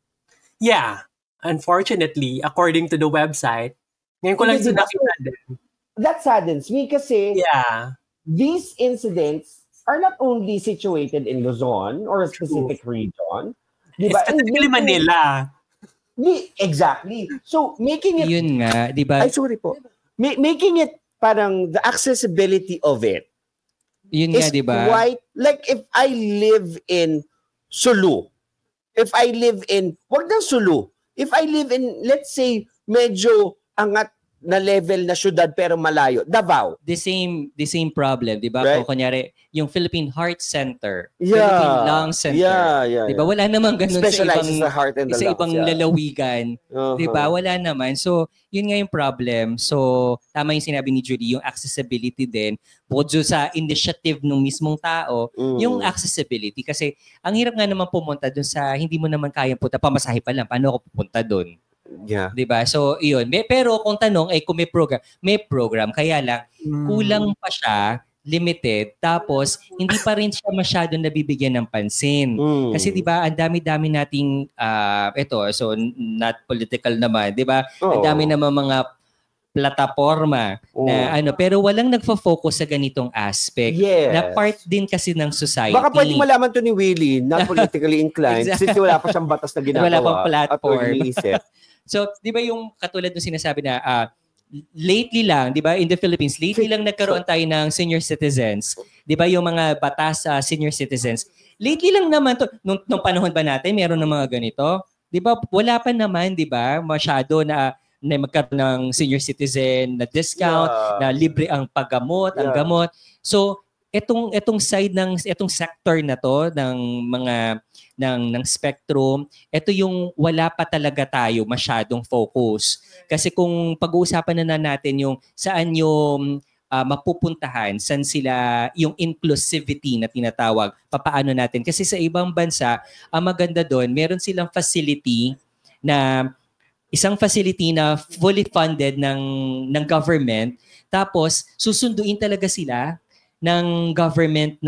Yeah. Unfortunately, according to the website, ngayon ko lang Hindi, ito nakita din. That saddens me kasi Yeah. these incidents are not only situated in Luzon or a specific region. Diba? Specifically Manila. Exactly. So, making it... Yun nga, di ba? Ay, sorry po. Making it parang the accessibility of it Yun nga, is di ba? quite... Like, if I live in Sulu, wag ng Sulu, if I live in, let's say, medyo angat na level na syudad pero malayo, Davao. The same problem, di ba? Right. Kung kunyari, yung Philippine Heart Center, Yeah. Philippine Lung Center, Yeah. di ba? Wala namang ganun Specializes sa heart and the sa lungs. ibang yeah. lalawigan. Uh-huh. Di ba? Wala naman. So, yun nga yung problem. So, tama yung sinabi ni Judy, yung accessibility din, bukod dun sa initiative ng mismong tao, yung accessibility. Kasi, ang hirap nga naman pumunta dun sa hindi mo naman kayang punta, pamasahe pa lang, paano ako pupunta dun? Yeah. 'Di ba? So, iyon. Pero kung tanong ay kung may program, kaya lang kulang pa siya, limited, tapos hindi pa rin siya masyadong nabibigyan ng pansin. Kasi 'di ba, ang dami-dami nating so not political naman, 'di ba? Ang dami naman mga plataforma na pero walang nagfo-focus sa ganitong aspect Yes. na part din kasi ng society. Baka pwede malaman to ni Willie, not politically inclined, Exactly. since wala pa siyang batas na ginagawa. Wala pang platform. At iniisip. So, di ba yung katulad ng sinasabi na lately lang, di ba, in the Philippines, lately lang nagkaroon tayo ng senior citizens. Di ba yung mga batas sa senior citizens? Lately lang naman to, nung panahon ba natin, meron ng mga ganito? Di ba, wala pa naman, di ba, masyado na magkaroon ng senior citizen na discount, na libre ang paggamot, ang gamot. So, etong side etong sector na to ng mga ng spectrum, ito yung wala pa talaga tayo masyadong focus. Kasi kung pag-uusapan na natin yung saan yung mapupuntahan, saan sila yung inclusivity na tinatawag, papaano natin. Kasi sa ibang bansa, ang maganda doon, meron silang facility na isang facility na fully funded ng government, tapos susunduin talaga sila ng government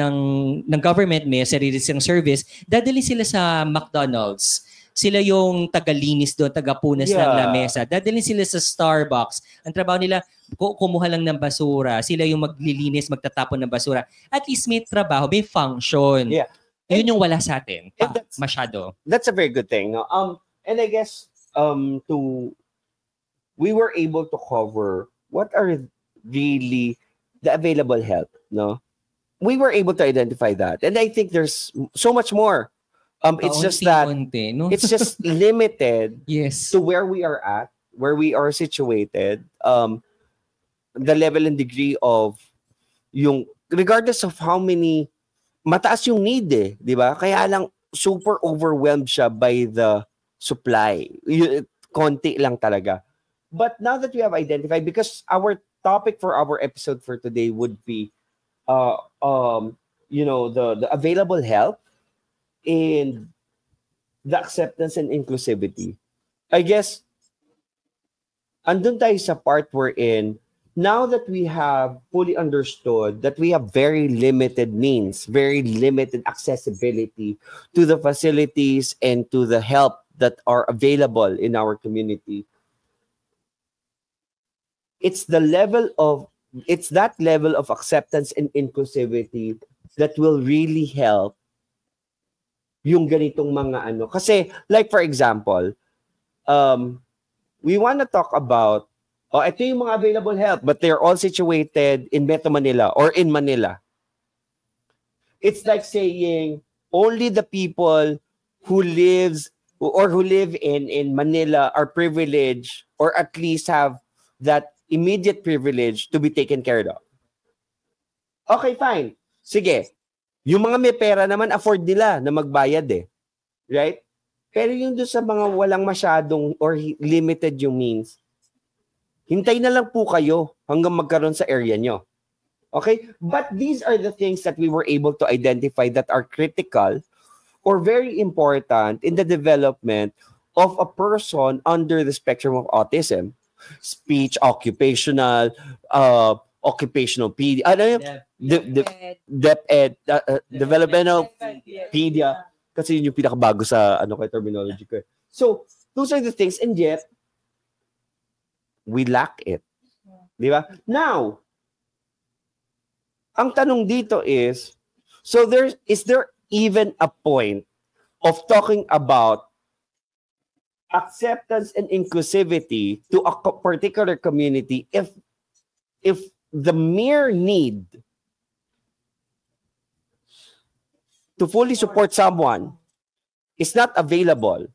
may sarili silang service, dadali sila sa McDonald's. Sila yung tagalinis doon, tagapunas ng lamesa. Dadali sila sa Starbucks. Ang trabaho nila, kumuha lang ng basura. Sila yung maglilinis, magtatapon ng basura. At least may trabaho, may function. Yeah. Yun yung wala sa atin. Masyado. That's a very good thing. No? And I guess we were able to cover what are really the available help. No, we were able to identify that, and I think there's so much more. It's just that it's just limited. Yes. To where we are at, where we are situated, the level and degree of yung regardless of how many mataas yung need, di ba? Kaya lang super overwhelmed siya by the supply. Konti lang talaga. But now that we have identified, because our topic for our episode for today would be the available help and the acceptance and inclusivity. I guess andun tayo sa part wherein now that we have fully understood that we have very limited means, very limited accessibility to the facilities and to the help that are available in our community, it's that level of acceptance and inclusivity that will really help yung ganitong mga ano. Kasi, like for example, we want to talk about Oh, ito yung mga available help, but they're all situated in Metro Manila or in Manila. It's like saying only the people who live in Manila are privileged or at least have that immediate privilege to be taken care of. Okay, fine. Sige. Yung mga may pera naman, afford nila na magbayad eh. Right? Pero yung doon sa mga walang masyadong or limited yung means, hintay na lang po kayo hanggang magkaroon sa area nyo. Okay? But these are the things that we were able to identify that are critical or very important in the development of a person under the spectrum of autism. Speech, occupational PD, developmental pedia, kasi yun yung pinakabago sa terminology ko. So, those are the things, and yet, we lack it. Di ba? Now, ang tanong dito is, so is there even a point of talking about acceptance and inclusivity to a particular community if the mere need to fully support someone is not available?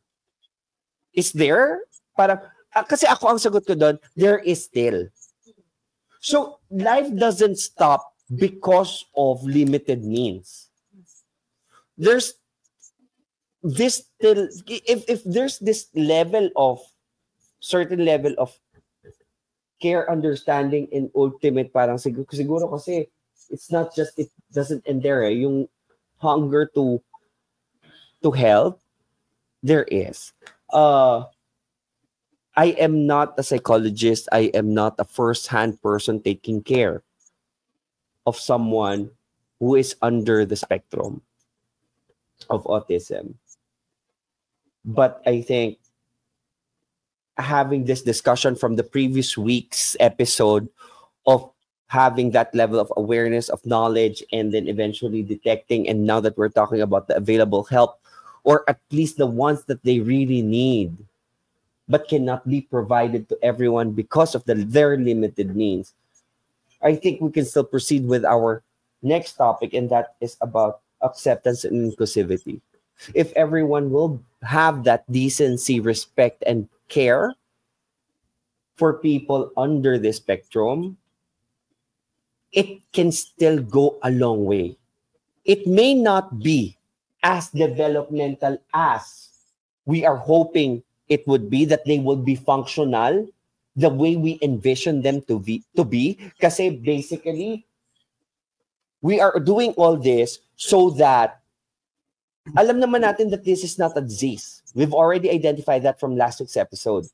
Is there? Kasi ako ang sagot ko doon, there is still. So, life doesn't stop because of limited means. There's this still, if there's this certain level of care, understanding, and ultimate, parang siguro kasi it's not just, it doesn't end there. Yung hunger to help, there is. I am not a psychologist. I am not a first-hand person taking care of someone who is under the spectrum of autism. But I think having this discussion from the previous week's episode of having that level of awareness, of knowledge, and then eventually detecting, and now that we're talking about the available help, or at least the ones that they really need, but cannot be provided to everyone because of their limited means, I think we can still proceed with our next topic, and that is about acceptance and inclusivity. If everyone will have that decency, respect, and care for people under the spectrum, it can still go a long way. It may not be as developmental as we are hoping it would be, that they would be functional the way we envision them to be. Kasi basically, we are doing all this so that alam naman natin that this is not a disease. We've already identified that from last week's episode.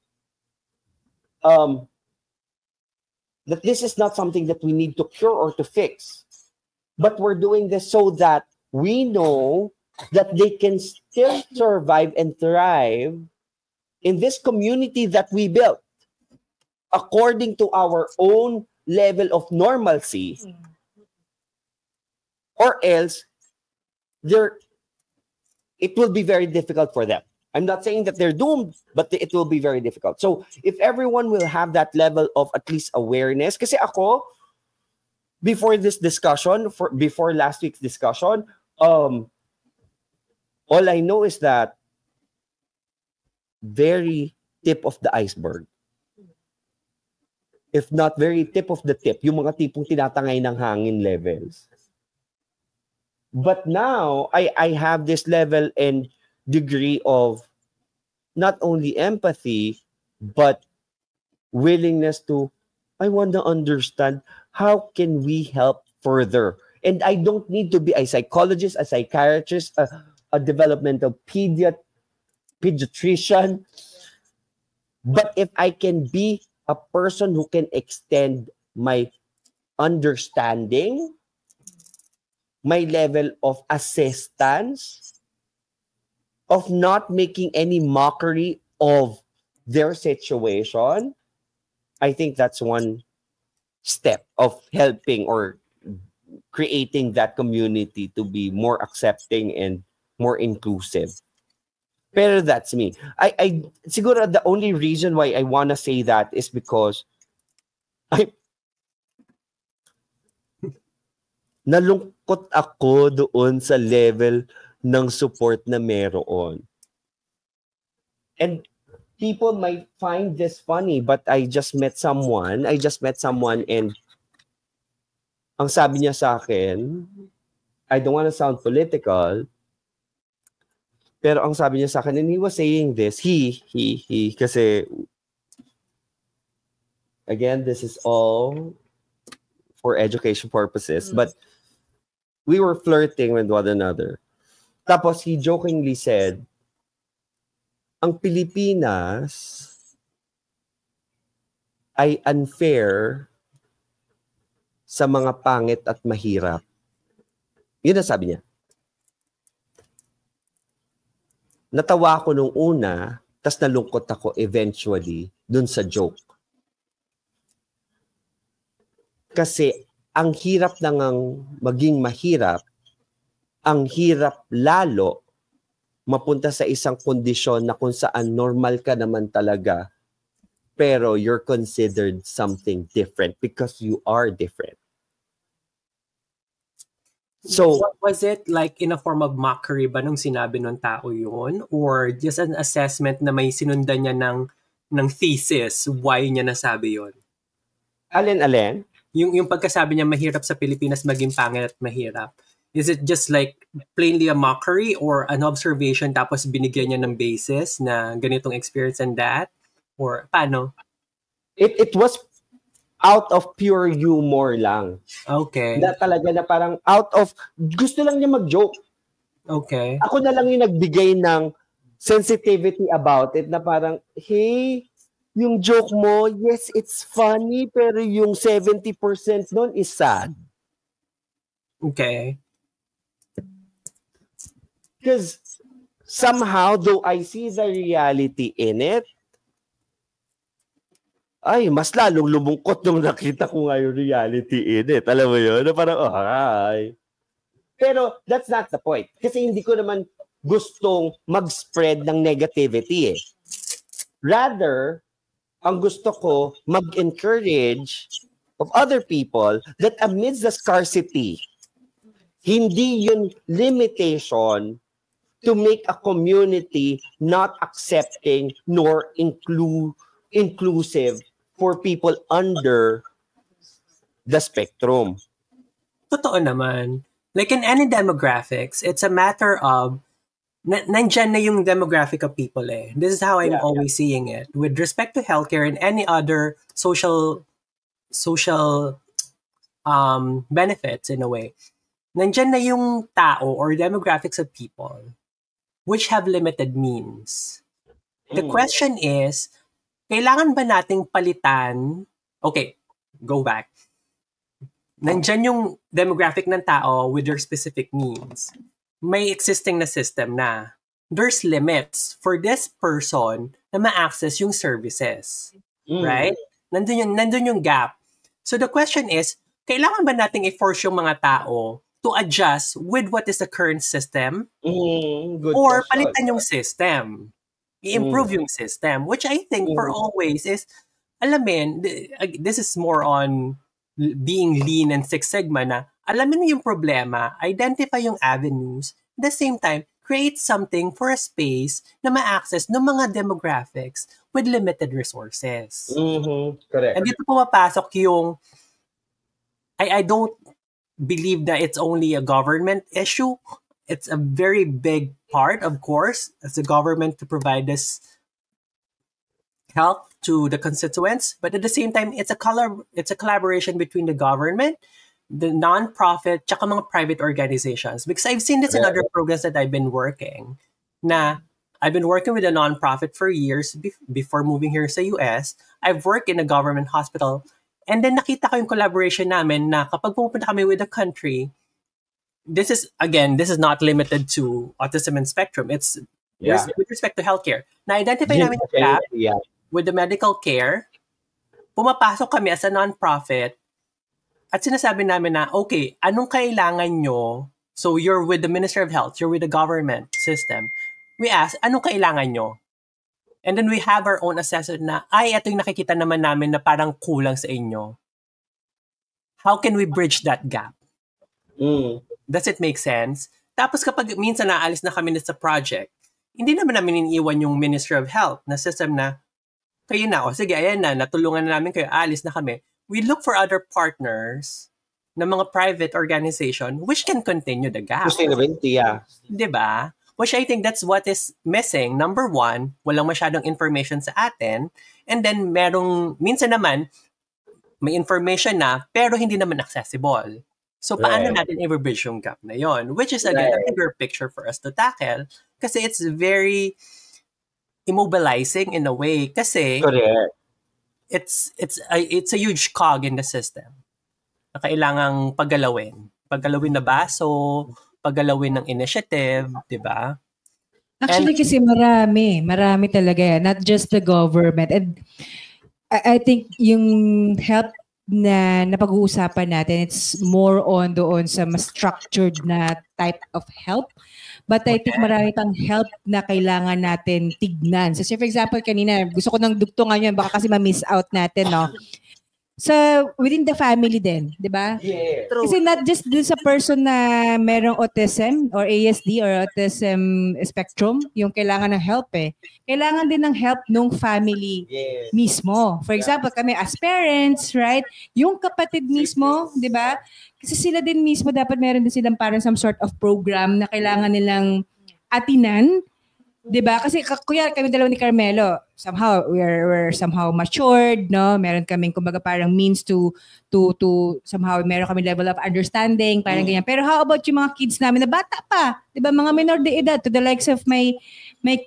That this is not something that we need to cure or to fix. But we're doing this so that we know that they can still survive and thrive in this community that we built according to our own level of normalcy. Or else, it will be very difficult for them. I'm not saying that they're doomed, but it will be very difficult. So, if everyone will have that level of at least awareness, kasi ako, before this discussion, before last week's discussion, all I know is that very tip of the iceberg. If not very tip of the tip, yung mga tipong tinatangay ng hangin levels. But now, I have this level and degree of not only empathy, but willingness to, I want to understand, how can we help further? And I don't need to be a psychologist, a psychiatrist, a developmental pediatrician. But if I can be a person who can extend my understanding, my level of assistance, of not making any mockery of their situation, I think that's one step of helping or creating that community to be more accepting and more inclusive. Pero that's me. I siguro the only reason why I want to say that is because Ay, nalungkot ako doon sa level ng support na meron. And people might find this funny, but I just met someone and ang sabi niya sa akin, I don't want to sound political, pero ang sabi niya sa akin, and he was saying this, he, kasi, again, this is all for education purposes, but we were flirting with one another. Tapos he jokingly said, ang Pilipinas ay unfair sa mga pangit at mahirap. Yun ang sabi niya. Natawa ako nung una, tas nalungkot ako eventually dun sa joke. Kasi ang hirap nang maging mahirap, ang hirap lalo mapunta sa isang kondisyon na kung saan normal ka naman talaga, pero you're considered something different because you are different. So, was it like in a form of mockery ba nung sinabi ng tao yun? Or just an assessment na may sinundan niya ng thesis why niya nasabi yun? alin? Yung pagkasabi niya mahirap sa Pilipinas maging pangit at mahirap. Is it just like plainly a mockery or an observation tapos binigyan niya ng basis na ganitong experience and that? Or paano? It was out of pure humor lang. Okay. Na talaga na parang out of, gusto lang niya mag-joke. Okay. Ako na lang yung nagbigay ng sensitivity about it na parang, hey, yung joke mo, yes, it's funny, pero yung 70% nun is sad. Okay. Because somehow, though I see the reality in it, ay, mas lalong lumungkot nung nakita ko nga yung reality in it. Alam mo yun? Na parang, ay. Pero that's not the point. Kasi hindi ko naman gustong mag-spread ng negativity eh. Rather, ang gusto ko mag-encourage of other people that amidst the scarcity, hindi yun limitation to make a community not accepting nor inclusive for people under the spectrum. Totoo naman. Like in any demographics, it's a matter of nandyan na yung demographic of people eh. This is how I'm always seeing it. With respect to healthcare and any other social benefits in a way. Nandyan na yung tao or demographics of people which have limited means. The question is, kailangan ba nating palitan? Okay, go back. Nandyan yung demographic ng tao with their specific needs. May existing na system na there's limits for this person na ma-access yung services. Right? Nandun yung gap. So the question is, kailangan ba nating i-force yung mga tao to adjust with what is the current system? Good or question. palitan yung system? I-improve yung system, which I think for always is, alamin, this is more on being lean and Six Sigma na, alamin yung problema, identify yung avenues, at the same time, create something for a space na ma-access ng mga demographics with limited resources. Correct. And dito pumapasok yung, I don't believe that it's only a government issue. It's a very big part, of course, as the government to provide this help to the constituents. But at the same time, it's a collaboration between the government, the non-profit, tsaka mga private organizations. Because I've seen this in other programs that I've been working. I've been working with a non-profit for years before moving here sa US. I've worked in a government hospital. And then nakita ko yung collaboration namin na kapag pupunta kami with the country, this is not limited to autism and spectrum. It's with respect to healthcare. Na-identify namin yung gap with the medical care. Pumapasok kami as a non-profit at sinasabi namin na, okay, anong kailangan nyo? So you're with the Ministry of Health, you're with the government system. We ask, anong kailangan nyo? And then we have our own assessment na, ito yung nakikita naman namin na parang kulang sa inyo. how can we bridge that gap? Mm. Does it make sense? Tapos kapag minsan naalis na kami sa project, hindi naman namin iniiwan yung Ministry of Health na system na, kayo na, o sige, ayan na, natulungan na namin kayo, alis na kami. We look for other partners na mga private organization which can continue the gap. Sustainability, yeah. Diba? Which I think that's what is missing. Number one, walang masyadong information sa atin. And then, minsan naman, may information na, pero hindi naman accessible. So, paano natin i-bridge yung gap na yon? Which is, again, a bigger picture for us to tackle. Kasi it's very immobilizing in a way. Kasi, Correct. it's a huge cog in the system na kailangang paggalawin. Paggalawin na baso, paggalawin ng initiative, di ba? Actually, kasi marami talaga yan. Not just the government. And I think yung help na napag-uusapan natin, it's more on doon sa mas structured na type of help. But I think marami pang help na kailangan natin tignan. So, for example, kanina, gusto ko ng dugtungan yun, baka kasi ma-miss out natin, no? So, within the family din, di ba? Yeah. Kasi not just dun sa person na merong autism or ASD or autism spectrum, yung kailangan ng help eh. Kailangan din ng help nung family mismo. For example, kami as parents, right? Yung kapatid mismo, di ba? Kasi sila din mismo dapat meron din silang parang some sort of program na kailangan nilang atinan. Diba? Kasi kuya kami dalawa ni Carmelo, somehow we're somehow matured, no? Meron kaming kumbaga parang means to somehow meron kami level of understanding, parang ganyan. Pero how about yung mga kids namin na bata pa? 'Di ba? Mga minor de edad, to the likes of my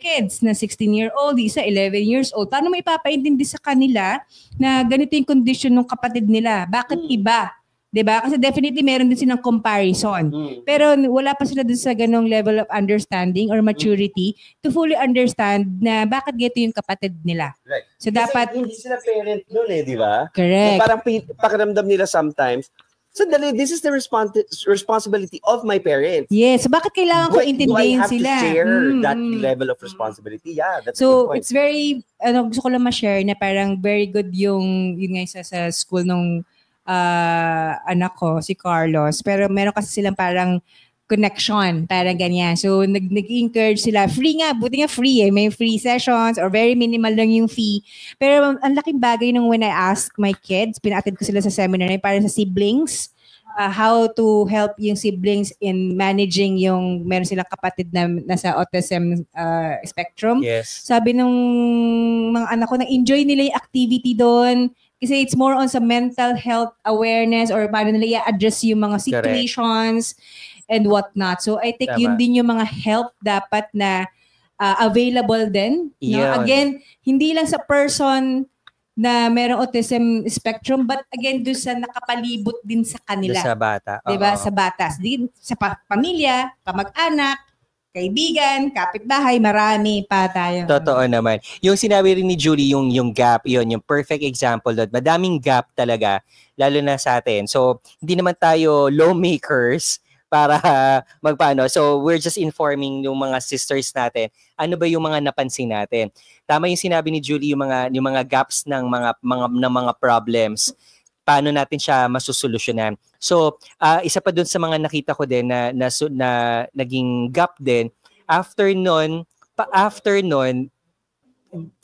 kids na 16-year-old, isa 11 years old. Paano mo ipapaintindi sa kanila na ganito yung condition ng kapatid nila? Bakit iba? 'Di ba? Kasi definitely meron din silang comparison. Pero wala pa sila dun sa ganong level of understanding or maturity to fully understand na bakit ganito yung kapatid nila. Right. So Kasi dapat hindi sila parent nun di ba? Correct. Na parang pakiramdam nila sometimes, sandali, this is the responsibility of my parents. Yes, so bakit kailangan ko intindihin do I have sila? to share that level of responsibility? Yeah, that's a good So point. it's very gusto ko lang ma-share na parang very good yung yun nga sa school nung anak ko, si Carlos. Pero meron kasi silang parang connection, parang ganyan. So, nag-encourage sila. Free nga, buti nga free eh. May free sessions or very minimal lang yung fee. Pero ang laking bagay nung when I ask my kids, pinatid ko sila sa seminar na parang sa siblings, how to help yung siblings in managing yung meron silang kapatid na nasa autism spectrum. Yes. Sabi nung mga anak ko, na-enjoy nila yung activity doon. Kasi it's more on sa mental health awareness or paano nila i-address yung mga situations and whatnot. So I think yun din yung mga help dapat na available din. No? Again, hindi lang sa person na merong autism spectrum but again doon sa nakapalibot din sa kanila. Sa bata. Diba? Sa batas. Din, sa pamilya, kamag-anak, kaibigan, kapitbahay, marami pa tayo. Totoo naman. Yung sinabi rin ni Julie, yung gap, yung perfect example doon. Madaming gap talaga, lalo na sa atin. So, hindi naman tayo lawmakers para magpaano. So, we're just informing yung mga sisters natin, ano ba yung mga napansin natin. Tama yung sinabi ni Julie, yung mga gaps ng mga problems. Paano natin siya masusolusyonan. So, isa pa dun sa mga nakita ko din na naging gap din, after nun,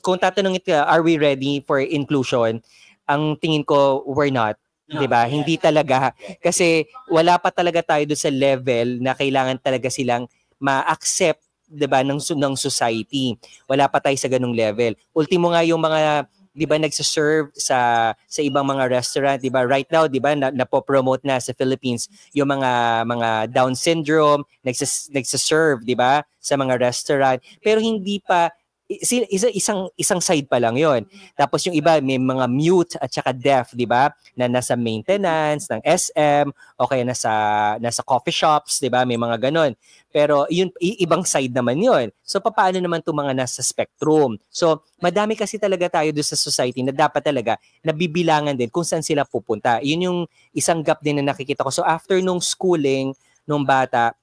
kung tatanungin ka, are we ready for inclusion? Ang tingin ko, we're not. Diba? Hindi talaga. Kasi wala pa talaga tayo doon sa level na kailangan talaga silang ma-accept, diba, ng society. Wala pa tayo sa ganung level. Ultimo nga yung mga 'di ba nagse-serve sa ibang mga restaurant, 'di ba? Right now, 'di ba, napopromote na sa Philippines yung mga Down syndrome, nagse-serve, 'di ba, sa mga restaurant. Pero hindi pa isang side pa lang 'yon. Tapos yung iba may mga mute at saka deaf, 'di ba? Na nasa maintenance ng SM o kaya nasa coffee shops, 'di ba? May mga ganon. Pero yun ibang side naman 'yon. So paano naman 'tong mga nasa spectrum? So madami kasi talaga tayo doon sa society na dapat talaga nabibilangan din kung saan sila pupunta. Yun yung isang gap din na nakikita ko. So after nung schooling nung bata,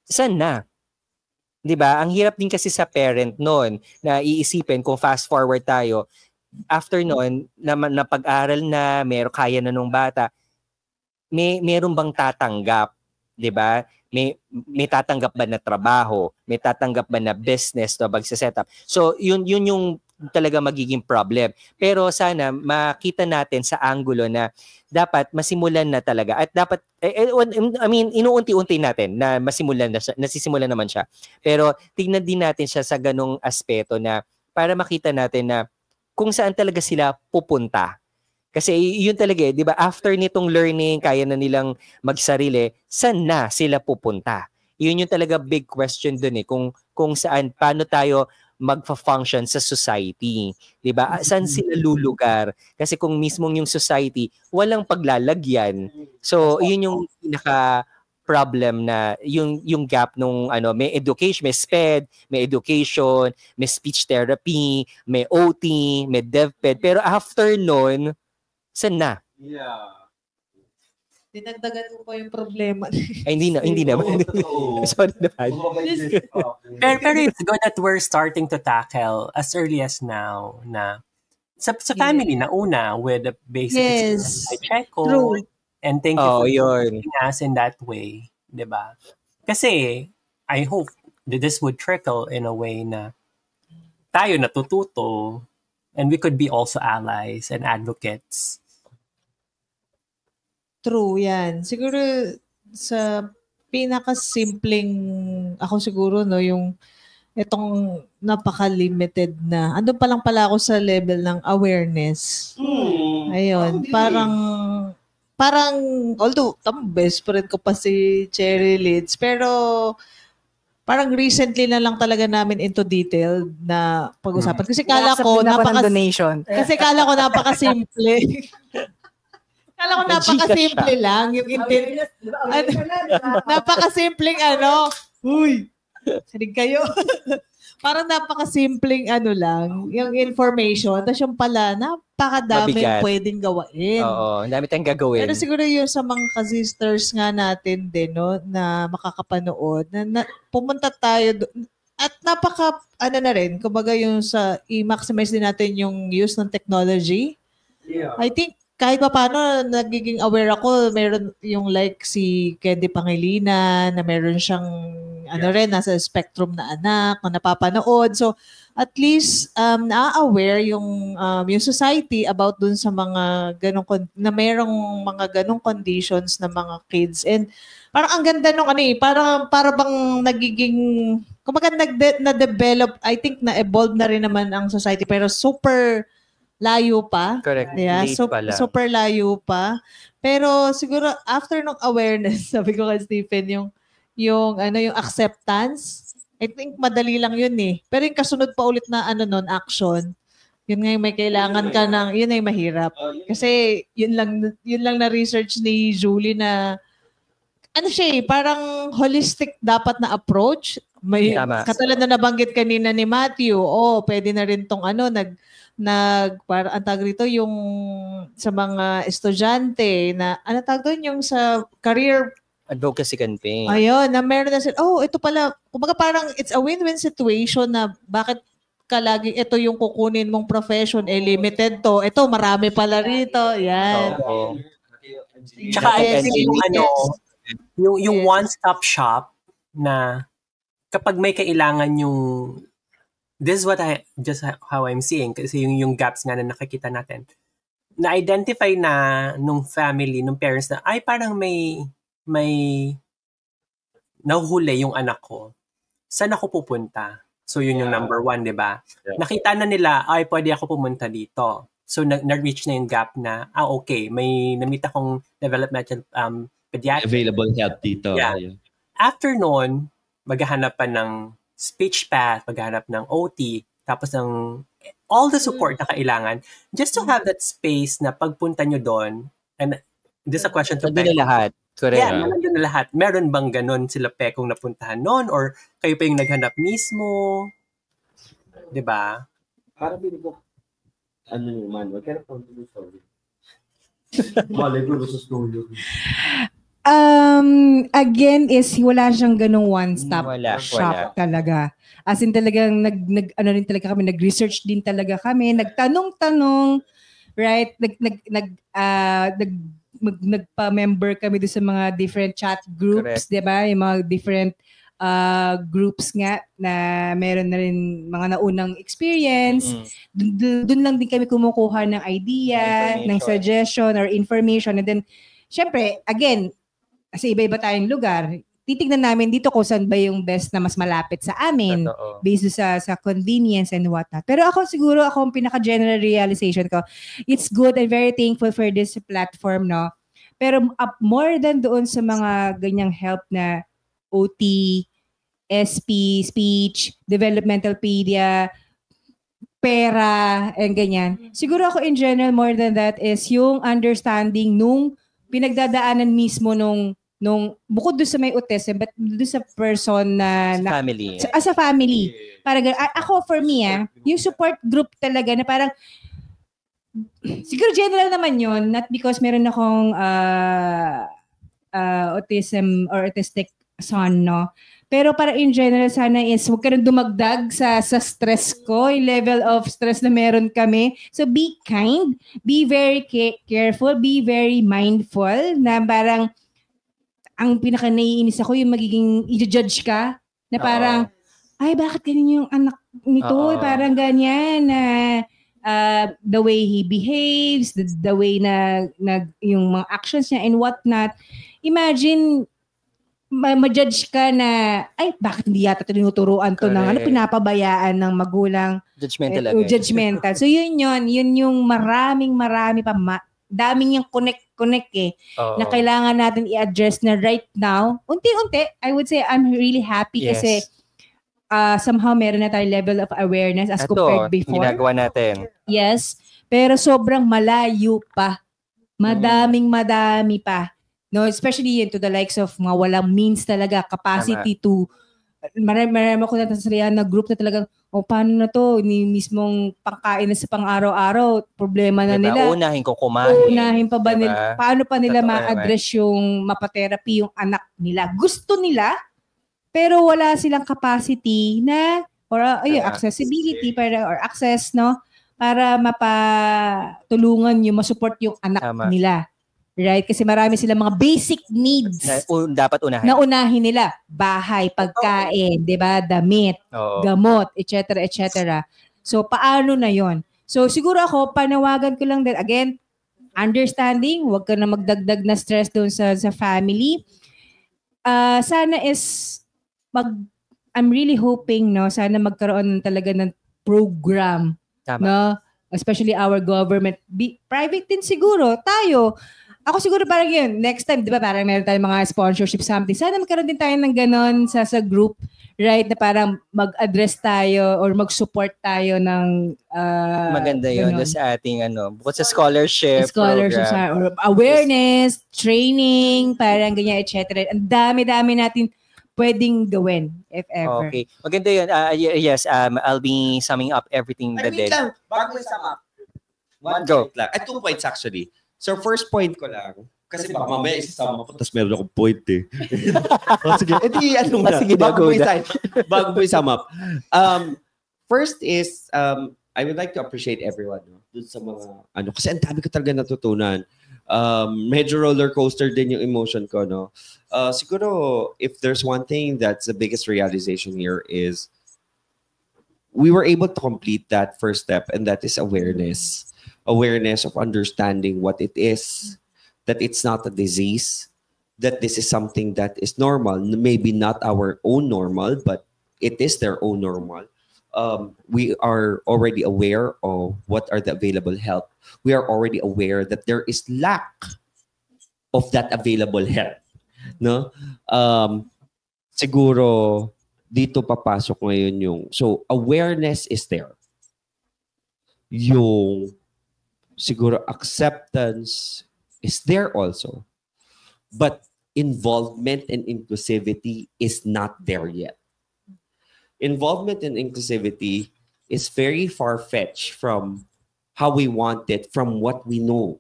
saan na? 'Di ba? Ang hirap din kasi sa parent noon na iisipin kung fast forward tayo after noon na pag-aral na, kaya na nung bata. meron bang tatanggap, 'di ba? May tatanggap ba na trabaho, may tatanggap ba na business na magse-set up. So yun yung talaga magiging problem. Pero sana makita natin sa anggulo na dapat masimulan na talaga at dapat I mean inuunti-unti natin na masimulan na siya, nasisimulan naman siya. Pero tingnan din natin siya sa ganung aspeto na para makita natin na kung saan talaga sila pupunta. Kasi yun talaga 'di ba? After nitong learning, kaya na nilang magsarili, saan na sila pupunta? Yun yung talaga big question dun kung saan paano tayo magfa-function sa society, 'di ba? Saan sila lulugar? Kasi kung mismong yung society walang paglalagyan. So, yun yung pinaka problem na yung gap nung may education, may SPED, may education, may speech therapy, may OT, may DevPed. Pero after nun, saan na? Dinagdagan mo pa yung problema. Ay, hindi na. Sorry naman. Pero it's good that we're starting to tackle as early as now na sa family na una with the basic experience by Checo. True. And thank you for yun. treating us in that way. Diba? Kasi I hope that this would trickle in a way na tayo natututo and we could be also allies and advocates. True, yan. Siguro sa pinakasimpleng ako siguro yung itong napaka-limited na andun pa lang pala ako sa level ng awareness. Ayun, parang although best friend ko pa si Cherry Lids, pero parang recently na lang talaga namin into detail na pag-usapan. Kasi kala ko donation. Kasi kala ko napakasimple. Kala ko napakasimple lang yung napakasimpleng Uy, sinig kayo. Parang napakasimpleng lang yung information. Tapos yung pala, napakadami pwedeng gawain. Oo, dami tayong gagawin. Pero siguro yung sa mga ka-sisters nga natin din, no, na makakapanood, na pumunta tayo doon. At na rin, kumbaga yung sa i-maximize din natin yung use ng technology. Yeah. I think kahit pa paano, nagiging aware ako, meron yung like si Candy Pangilinan, na meron siyang rin, nasa spectrum na anak, na napapanood. So, at least, na-aware yung society about dun sa mga ganong, na merong mga ganong conditions na mga kids. And parang ang ganda nung para bang nagiging, kumbaga na-develop, I think na-evolve na rin naman ang society, pero super layo pa. Correct. Yeah, Late pala. super layo pa. Pero siguro after ng awareness, sabi ko kay Stephen, yung acceptance, I think madali lang yun eh. Pero yung kasunod pa ulit na action, yun nga yung may kailangan ka ng, yun ay mahirap. Kasi yun lang na research ni Julie na parang holistic dapat na approach. May katulad na nabanggit kanina ni Matthew, pwede na rin tong para ang tawag rito yung sa mga estudyante na tawag doon yung sa career advocacy campaign. Ayun, na meron na sila, ito pala, kumbaga parang it's a win-win situation na bakit ka lagi ito yung kukunin mong profession, limited to. Ito, marami pala rito. Yan. Tsaka yung one-stop shop na kapag may kailangan yung this is just how I'm seeing kasi yung gaps nga na nakikita natin. Na-identify na nung family, nung parents na parang may nahuhuli yung anak ko. Saan ako pupunta? So yun yung number one, di ba? Yeah. Nakita na nila, pwede ako pumunta dito. So na-reach na yung gap na, okay, may na-meet akong developmental pediatric. Available help dito. Yeah. After noon, maghahanap pa ng speech path, maghanap ng OT, tapos ng all the support na kailangan, just to have that space na pagpunta nyo doon, and this is a question to Pekong. Lahat. Correct. Yeah, nandun na lahat. Meron bang ganun sila Pekong napuntahan noon, or kayo pa yung naghanap mismo? Diba? Parang ko, Manuel, kaya na story. Malay ko sa studio. Again is wala siyang ganung one-stop shop talaga. As in talagang rin talaga kami, nag-research din talaga kami, nagtanong-tanong, right? nagpa-member kami doon sa mga different chat groups, Correct. 'di ba? Yung mga different groups nga na meron na rin mga naunang experience. Doon lang din kami kumukuha ng idea, ng suggestion or information. And then, syempre, again, kasi iba-iba tayong lugar, titignan namin dito kung saan ba yung best na mas malapit sa amin Totoo. based sa convenience and whatnot. Pero ako siguro, ako ang pinaka-general realization ko, it's good and very thankful for this platform, no? Pero more than doon sa mga ganyang help na OT, SP, speech, developmentalpedia, pera, and ganyan. Siguro ako in general, more than that, is yung understanding nung pinagdadaanan mismo nung bukod doon sa may autism, but doon sa person na Family. as a family. Parang ako, for me, yung support group talaga na parang siguro general naman yun, not because meron akong autism or autistic son, no? Pero para in general, sana is huwag ka rin dumagdag sa stress ko, yung level of stress na meron kami. So be kind, be very careful, be very mindful na parang ang pinaka-naiinis ako yung magiging i-judge ka na parang, ay bakit ganyan yung anak nito? Parang ganyan na the way he behaves, the way na yung mga actions niya and whatnot. Imagine, ma-judge ka na, ay, bakit hindi yata tinuturuan to ng pinapabayaan ng magulang. Judgmental Judgmental. So yun yung marami pa, daming yung connect na kailangan natin i-address na right now. Unti-unti, I would say I'm really happy kasi somehow meron na tayong level of awareness as compared before. Ginagawa natin. Yes. Pero sobrang malayo pa. Madami pa. No, especially to the likes of mga walang means talaga, capacity to, marami ako natasarihan na group na talagang, paano na to, ni mismong pangkain na sa pang-araw-araw, problema na nila. Unahin ko kumain. Unahin pa ba nila, paano pa nila ma-address yung mapatherapy yung anak nila? Gusto nila, pero wala silang capacity na, or accessibility, or access, no? Para mapatulungan yung masupport yung anak nila. Right? Kasi marami silang mga basic needs dapat unahin. Na unahin nila. Bahay, pagkain, di ba? Damit, gamot, etc. So, paano na yon? So, siguro ako, panawagan ko lang din, again, understanding, huwag ka na magdagdag na stress doon sa family. Sana is, I'm really hoping, no, sana magkaroon talaga ng program. Tama. No? Especially our government. Private din siguro. Tayo, ako siguro parang yun, next time, di ba, parang meron tayong mga sponsorship something. Sana magkaroon din tayo ng ganon sa group, right? Na parang mag-address tayo or mag-support tayo ng maganda yun sa ating bukod sa scholarship program. Or awareness, training, parang ganyan, etc. Ang dami-dami natin pwedeng gawin, if ever. Okay. Maganda yun. Yes, I'll be summing up everything that did. Bago may sum up. One go. Lang. 2 points actually. So first point ko lang, kasi baka mamaya isasama ko, tapos meron akong point sige. Bago mo i-sum up. First is, I would like to appreciate everyone. Dun sa mga, kasi ang dami ko talaga natutunan. Medyo roller coaster din yung emotion ko, no? Siguro, if there's one thing that's the biggest realization here is, we were able to complete that first step, and that is awareness. Awareness of understanding what it is, that it's not a disease, that this is something that is normal, maybe not our own normal, but it is their own normal. We are already aware of what are the available help. We are already aware that there is lack of that available help. No? Siguro, dito papasok ngayon yung, so awareness is there. Yung siguro acceptance is there also. But involvement and inclusivity is not there yet. Involvement and inclusivity is very far-fetched from how we want it, from what we know.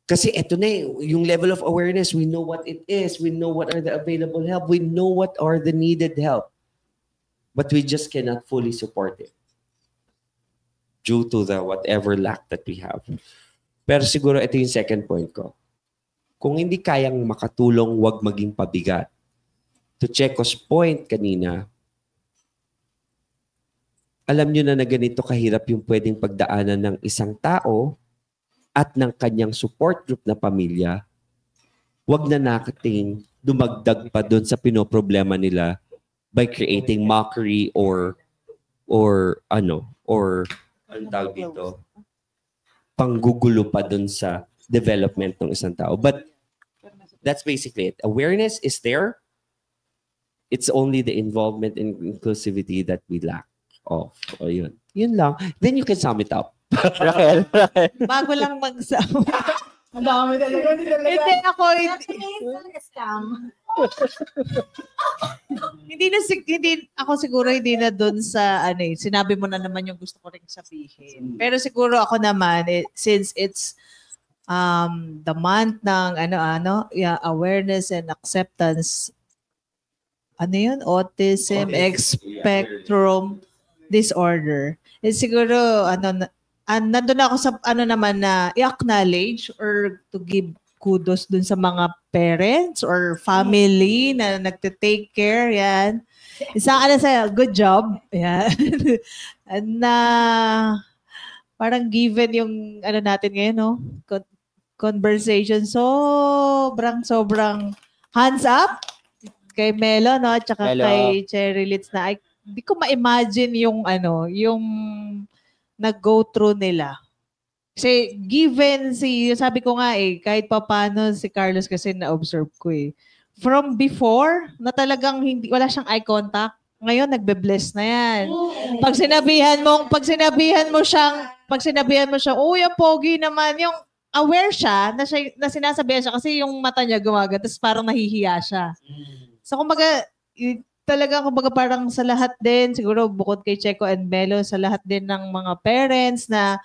Kasi eto na yung level of awareness, we know what it is, we know what are the available help, we know what are the needed help. But we just cannot fully support it due to the whatever lack that we have. Pero siguro ito yung second point ko. Kung hindi kayang makatulong, wag maging pabigat. To Checo's point kanina, alam nyo na ganito kahirap yung pwedeng pagdaanan ng isang tao at ng kanyang support group na pamilya, wag na nating dumagdag pa doon sa pinoproblema nila by creating mockery or anong tawag dito, panggugulo pa doon sa development ng isang tao. But that's basically it. Awareness is there. It's only the involvement and inclusivity that we lack of. O yun. Yun lang. Then you can sum it up. Raquel. Bago lang mag-sum. Ang dami talaga. Hindi ako, hindi ako siguro hindi na doon sa sinabi mo na naman yung gusto ko ring sabihin. Pero siguro ako naman since it's the month ng awareness and acceptance, autism spectrum disorder. Siguro nandun ako sa naman na i-acknowledge or to give kudos dun sa mga parents or family na nagte-take care, yan. Isang good job. Yan. Na parang given yung natin ngayon, no? Conversation, sobrang hands up kay Melo, no? At saka kay Cherry Litz na hindi ko ma-imagine yung nag-go through nila. Kasi given sabi ko nga kahit papaano si Carlos kasi na-observe ko from before, na talagang wala siyang eye contact, ngayon nagbe-bless na yan. Pag sinabihan mo siya, uy, pogi naman, yung aware siya na sinasabihan siya kasi yung mata niya gumaga, tapos parang nahihiya siya. So kumbaga, kumbaga parang sa lahat din, siguro bukod kay Checo and Melo, sa lahat din ng mga parents na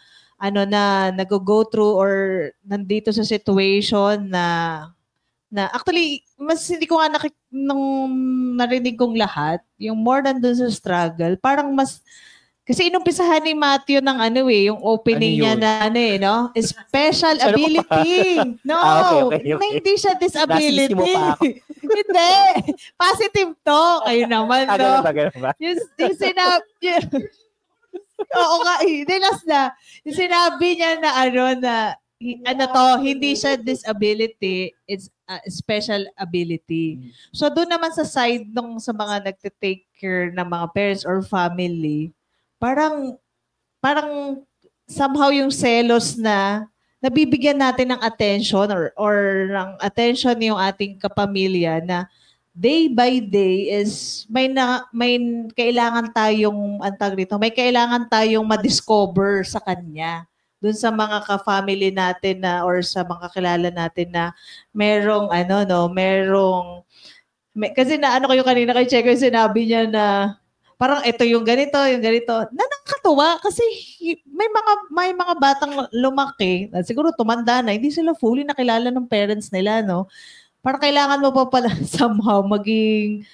nag-go through or nandito sa situation na actually, mas hindi ko nga nung narinig kong lahat, yung more than dun sa struggle, parang mas, kasi inumpisahan ni Matthew ng yung opening niya na no? Special ability. No, okay. Na hindi siya disability. Nasisi mo pa ako. Hindi. Positive to. Kayo naman, no? Ganun ba? Yung sinabi, oo nga, last na. Yung sinabi niya na hindi siya disability, it's a special ability. So doon naman sa side sa mga nagte-take care ng mga parents or family, parang somehow yung selos na nabibigyan natin ng attention or ng attention yung ating kapamilya na day by day is may kailangan tayong may kailangan tayong ma-discover sa kanya. Doon sa mga ka-family natin or sa mga kilala natin na merong kasi ko yung kanina kay Checo, sinabi niya na parang ito yung ganito, na nakakatuwa kasi may mga batang lumaki, siguro tumanda na, hindi sila fully nakilala ng parents nila, no? Parang kailangan mo pa pala somehow maging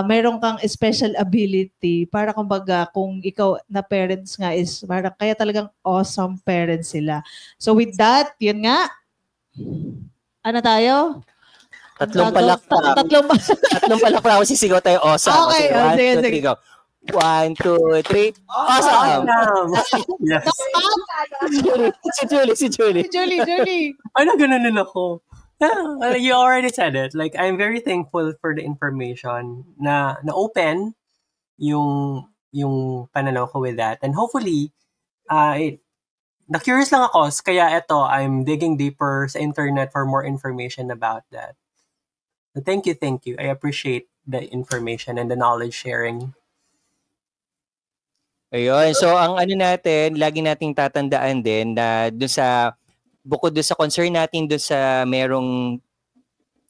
meron kang special ability para kumbaga kung ikaw na parents nga is parang kaya talagang awesome parents sila. So with that, yun nga. Ano tayo? Tatlong palakpak ako sisigaw tayo awesome. Okay, sige. 1, 2, 3. Awesome! Yes. Si Julie. Ano ganun ako? Yeah, you already said it. Like, I'm very thankful for the information na open yung pananaw ko with that. And hopefully, na-curious lang ako. Kaya I'm digging deeper sa internet for more information about that. So thank you. I appreciate the information and the knowledge sharing. Ayun. So, ang natin, lagi nating tatandaan din na bukod doon sa concern natin doon sa merong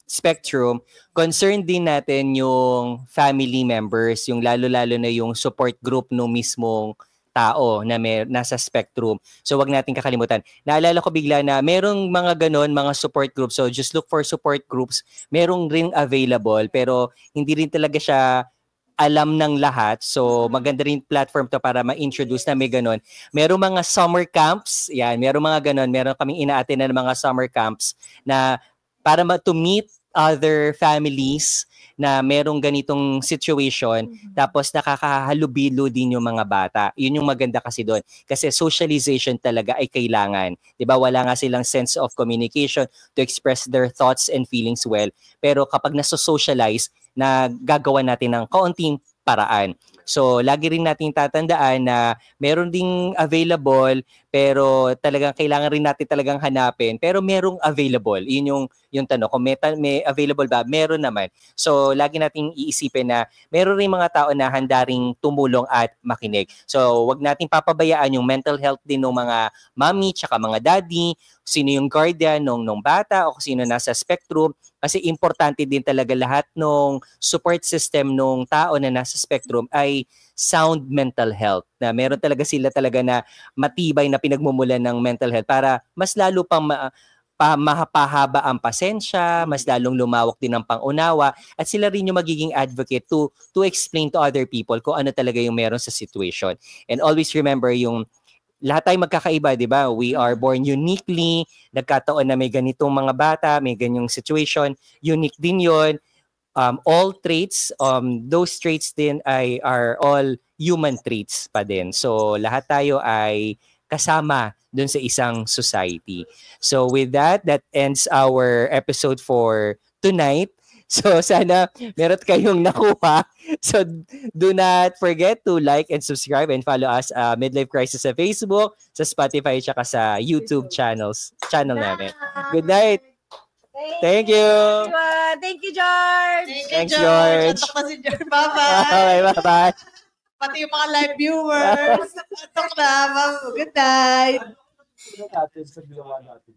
spectrum, concern din natin yung family members, yung lalo-lalo na yung support group no mismong tao na nasa spectrum. So, wag natin kakalimutan. Naalala ko bigla na merong mga ganon, mga support groups. So, just look for support groups. Merong rin available, pero hindi rin talaga siya alam ng lahat. So, maganda rin platform to para ma-introduce na may ganun. Merong mga summer camps. Yan, merong mga ganun. Meron kaming ina-attend na mga summer camps na para to meet other families na merong ganitong situation, tapos nakakahalubilo din yung mga bata. Yun yung maganda kasi doon. Kasi socialization talaga ay kailangan. 'Di ba? Wala nga silang sense of communication to express their thoughts and feelings well. Pero kapag naso-socialize, na gagawa natin ng kaunting paraan. So, lagi rin natin tatandaan na meron ding available, pero talagang kailangan rin natin talagang hanapin. Pero merong available. Yun yung tanong. Kung may available ba? Meron naman. So, lagi nating iisipin na meron rin mga tao na handa ring tumulong at makinig. So, wag nating papabayaan yung mental health din ng mga mommy tsaka mga daddy, sino yung guardian nung bata o sino nasa spectrum. Kasi importante din talaga lahat ng support system ng tao na nasa spectrum ay sound mental health. Na meron talaga sila talaga na matibay na pinagmumulan ng mental health para mas lalo pang mahapahaba ang pasensya, mas lalong lumawak din ang pangunawa, at sila rin yung magiging advocate to explain to other people kung ano talaga yung meron sa situation. And always remember yung lahat tayo magkakaiba, di ba? We are born uniquely. Nagkataon na may ganitong mga bata, may ganyang situation. Unique din yon. All traits, those traits din are all human traits pa din. So, lahat tayo ay kasama dun sa isang society. So, with that ends our episode for tonight. So, sana meron kayong nakuha. So, do not forget to like and subscribe and follow us Midlife Crisis sa Facebook, sa Spotify, at sa YouTube channel namin. Good night! Thank you! Thank you, George! Thanks, George! Antok na si George. Bye-bye! Bye-bye! Pati yung mga live viewers. Antok na. Good night! Natin sa ginawa natin.